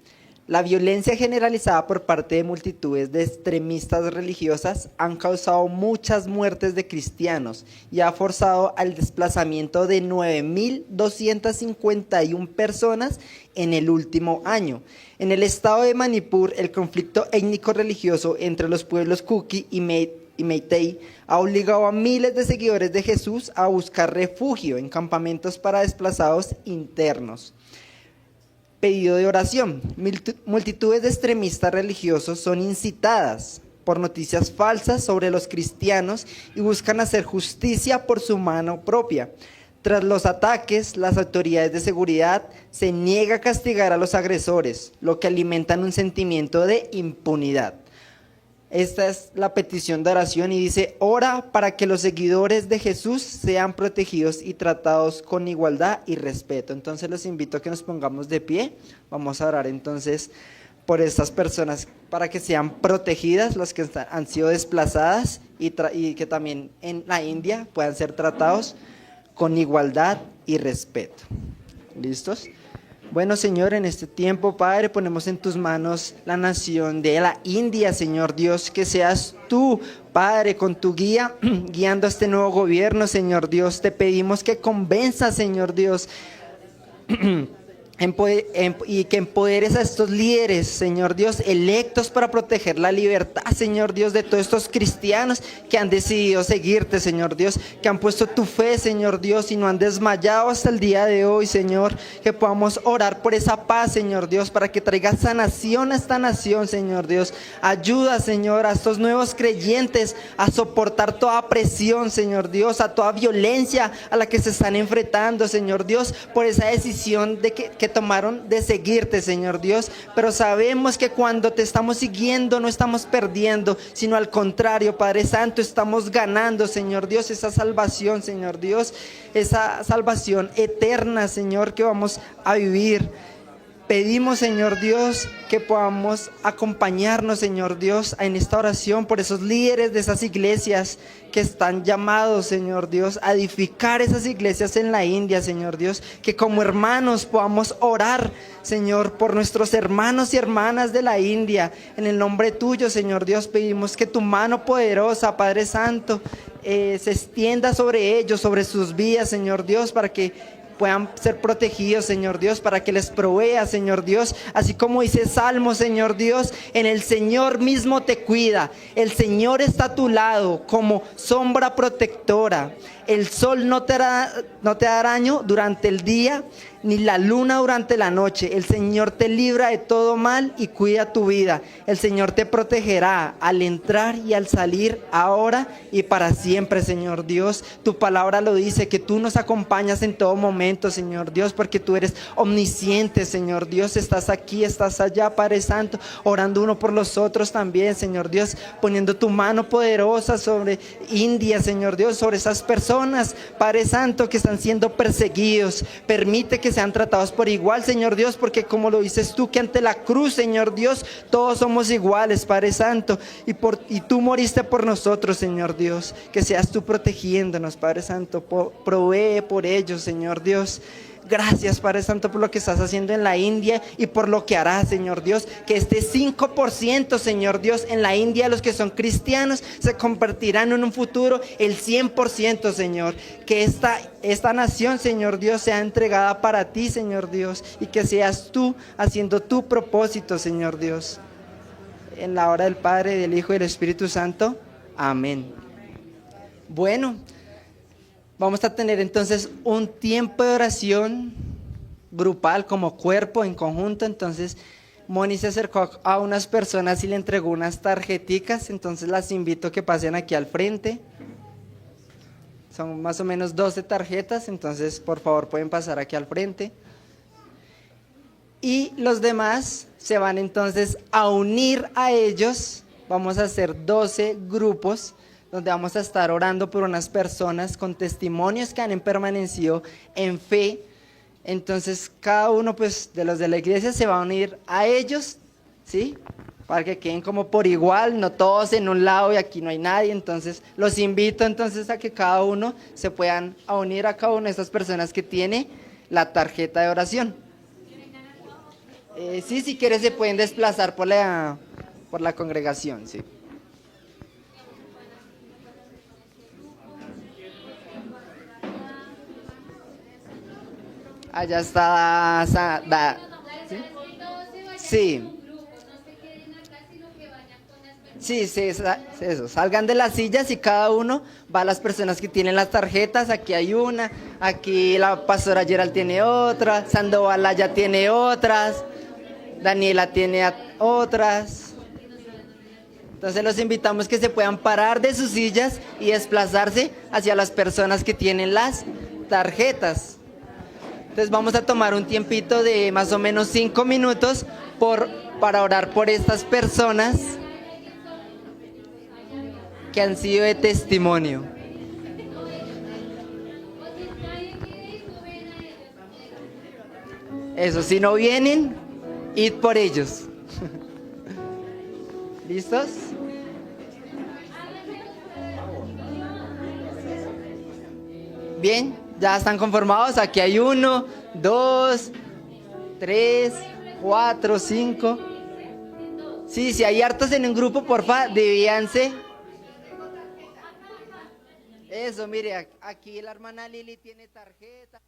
la violencia generalizada por parte de multitudes de extremistas religiosas han causado muchas muertes de cristianos y ha forzado al desplazamiento de 9.251 personas en el último año. En el estado de Manipur, el conflicto étnico-religioso entre los pueblos Kuki y Meitei ha obligado a miles de seguidores de Jesús a buscar refugio en campamentos para desplazados internos. Pedido de oración. Multitudes de extremistas religiosos son incitadas por noticias falsas sobre los cristianos y buscan hacer justicia por su mano propia. Tras los ataques, las autoridades de seguridad se niegan a castigar a los agresores, lo que alimenta un sentimiento de impunidad. Esta es la petición de oración y dice: ora para que los seguidores de Jesús sean protegidos y tratados con igualdad y respeto. Entonces los invito a que nos pongamos de pie. Vamos a orar entonces por estas personas para que sean protegidas, las que han sido desplazadas y que también en la India puedan ser tratados con igualdad y respeto. ¿Listos? Bueno, Señor, en este tiempo, Padre, ponemos en tus manos la nación de la India, Señor Dios, que seas tú, Padre, con tu guía, guiando a este nuevo gobierno, Señor Dios. Te pedimos que convenzas, Señor Dios, y que empoderes a estos líderes, Señor Dios, electos para proteger la libertad, Señor Dios, de todos estos cristianos que han decidido seguirte, Señor Dios, que han puesto tu fe, Señor Dios, y no han desmayado hasta el día de hoy, Señor. Que podamos orar por esa paz, Señor Dios, para que traiga sanación a esta nación, Señor Dios. Ayuda, Señor, a estos nuevos creyentes a soportar toda presión, Señor Dios, a toda violencia a la que se están enfrentando, Señor Dios, por esa decisión de que tomaron de seguirte, Señor Dios. Pero sabemos que cuando te estamos siguiendo no estamos perdiendo, sino al contrario, Padre Santo, estamos ganando, Señor Dios, esa salvación, Señor Dios, esa salvación eterna, Señor, que vamos a vivir. Pedimos, Señor Dios, que podamos acompañarnos, Señor Dios, en esta oración por esos líderes de esas iglesias que están llamados, Señor Dios, a edificar esas iglesias en la India, Señor Dios. Que como hermanos podamos orar, Señor, por nuestros hermanos y hermanas de la India. En el nombre tuyo, Señor Dios, pedimos que tu mano poderosa, Padre Santo, se extienda sobre ellos, sobre sus vidas, Señor Dios, para que puedan ser protegidos, Señor Dios, para que les provea, Señor Dios, así como dice Salmo, Señor Dios, en el Señor mismo te cuida, el Señor está a tu lado como sombra protectora. El sol no te hará daño durante el día, ni la luna durante la noche. El Señor te libra de todo mal y cuida tu vida. El Señor te protegerá al entrar y al salir, ahora y para siempre, Señor Dios. Tu palabra lo dice, que tú nos acompañas en todo momento, Señor Dios, porque tú eres omnisciente, Señor Dios. Estás aquí, estás allá, Padre Santo, orando uno por los otros también, Señor Dios, poniendo tu mano poderosa sobre India, Señor Dios, sobre esas personas, Padre Santo, que están siendo perseguidos. Permite que sean tratados por igual, Señor Dios, porque como lo dices tú, que ante la cruz, Señor Dios, todos somos iguales, Padre Santo, y tú moriste por nosotros, Señor Dios. Que seas tú protegiéndonos, Padre Santo. Provee por ellos, Señor Dios. Gracias, Padre Santo, por lo que estás haciendo en la India y por lo que harás, Señor Dios. Que este 5%, Señor Dios, en la India, los que son cristianos, se convertirán en un futuro el 100%, Señor. Que esta nación, Señor Dios, sea entregada para ti, Señor Dios, y que seas tú haciendo tu propósito, Señor Dios. En la hora del Padre, del Hijo y del Espíritu Santo. Amén. Bueno, vamos a tener entonces un tiempo de oración grupal, como cuerpo, en conjunto. Entonces Moni se acercó a unas personas y le entregó unas tarjeticas. Entonces las invito a que pasen aquí al frente. Son más o menos 12 tarjetas, entonces por favor pueden pasar aquí al frente. Y los demás se van entonces a unir a ellos. Vamos a hacer 12 grupos, donde vamos a estar orando por unas personas con testimonios que han permanecido en fe. Entonces cada uno, pues, de los de la iglesia se va a unir a ellos, ¿sí? Para que queden como por igual, no todos en un lado y aquí no hay nadie. Entonces los invito entonces a que cada uno se puedan unir a cada una de estas personas que tiene la tarjeta de oración. Sí, si quieres se pueden desplazar por la congregación, sí. Allá está ¿sí? Sí, eso. Salgan de las sillas y cada uno va a las personas que tienen las tarjetas. Aquí hay una, aquí la pastora Gerald tiene otra, Sandoval ya tiene otras, Daniela tiene otras. Entonces los invitamos que se puedan parar de sus sillas y desplazarse hacia las personas que tienen las tarjetas. Entonces vamos a tomar un tiempito de más o menos 5 minutos para orar por estas personas que han sido de testimonio. Eso, si no vienen, id por ellos. ¿Listos? Bien, ya están conformados. Aquí hay 1, 2, 3, 4, 5. Sí, si hay hartos en un grupo, porfa, divídanse. Eso, mire, aquí la hermana Lili tiene tarjeta.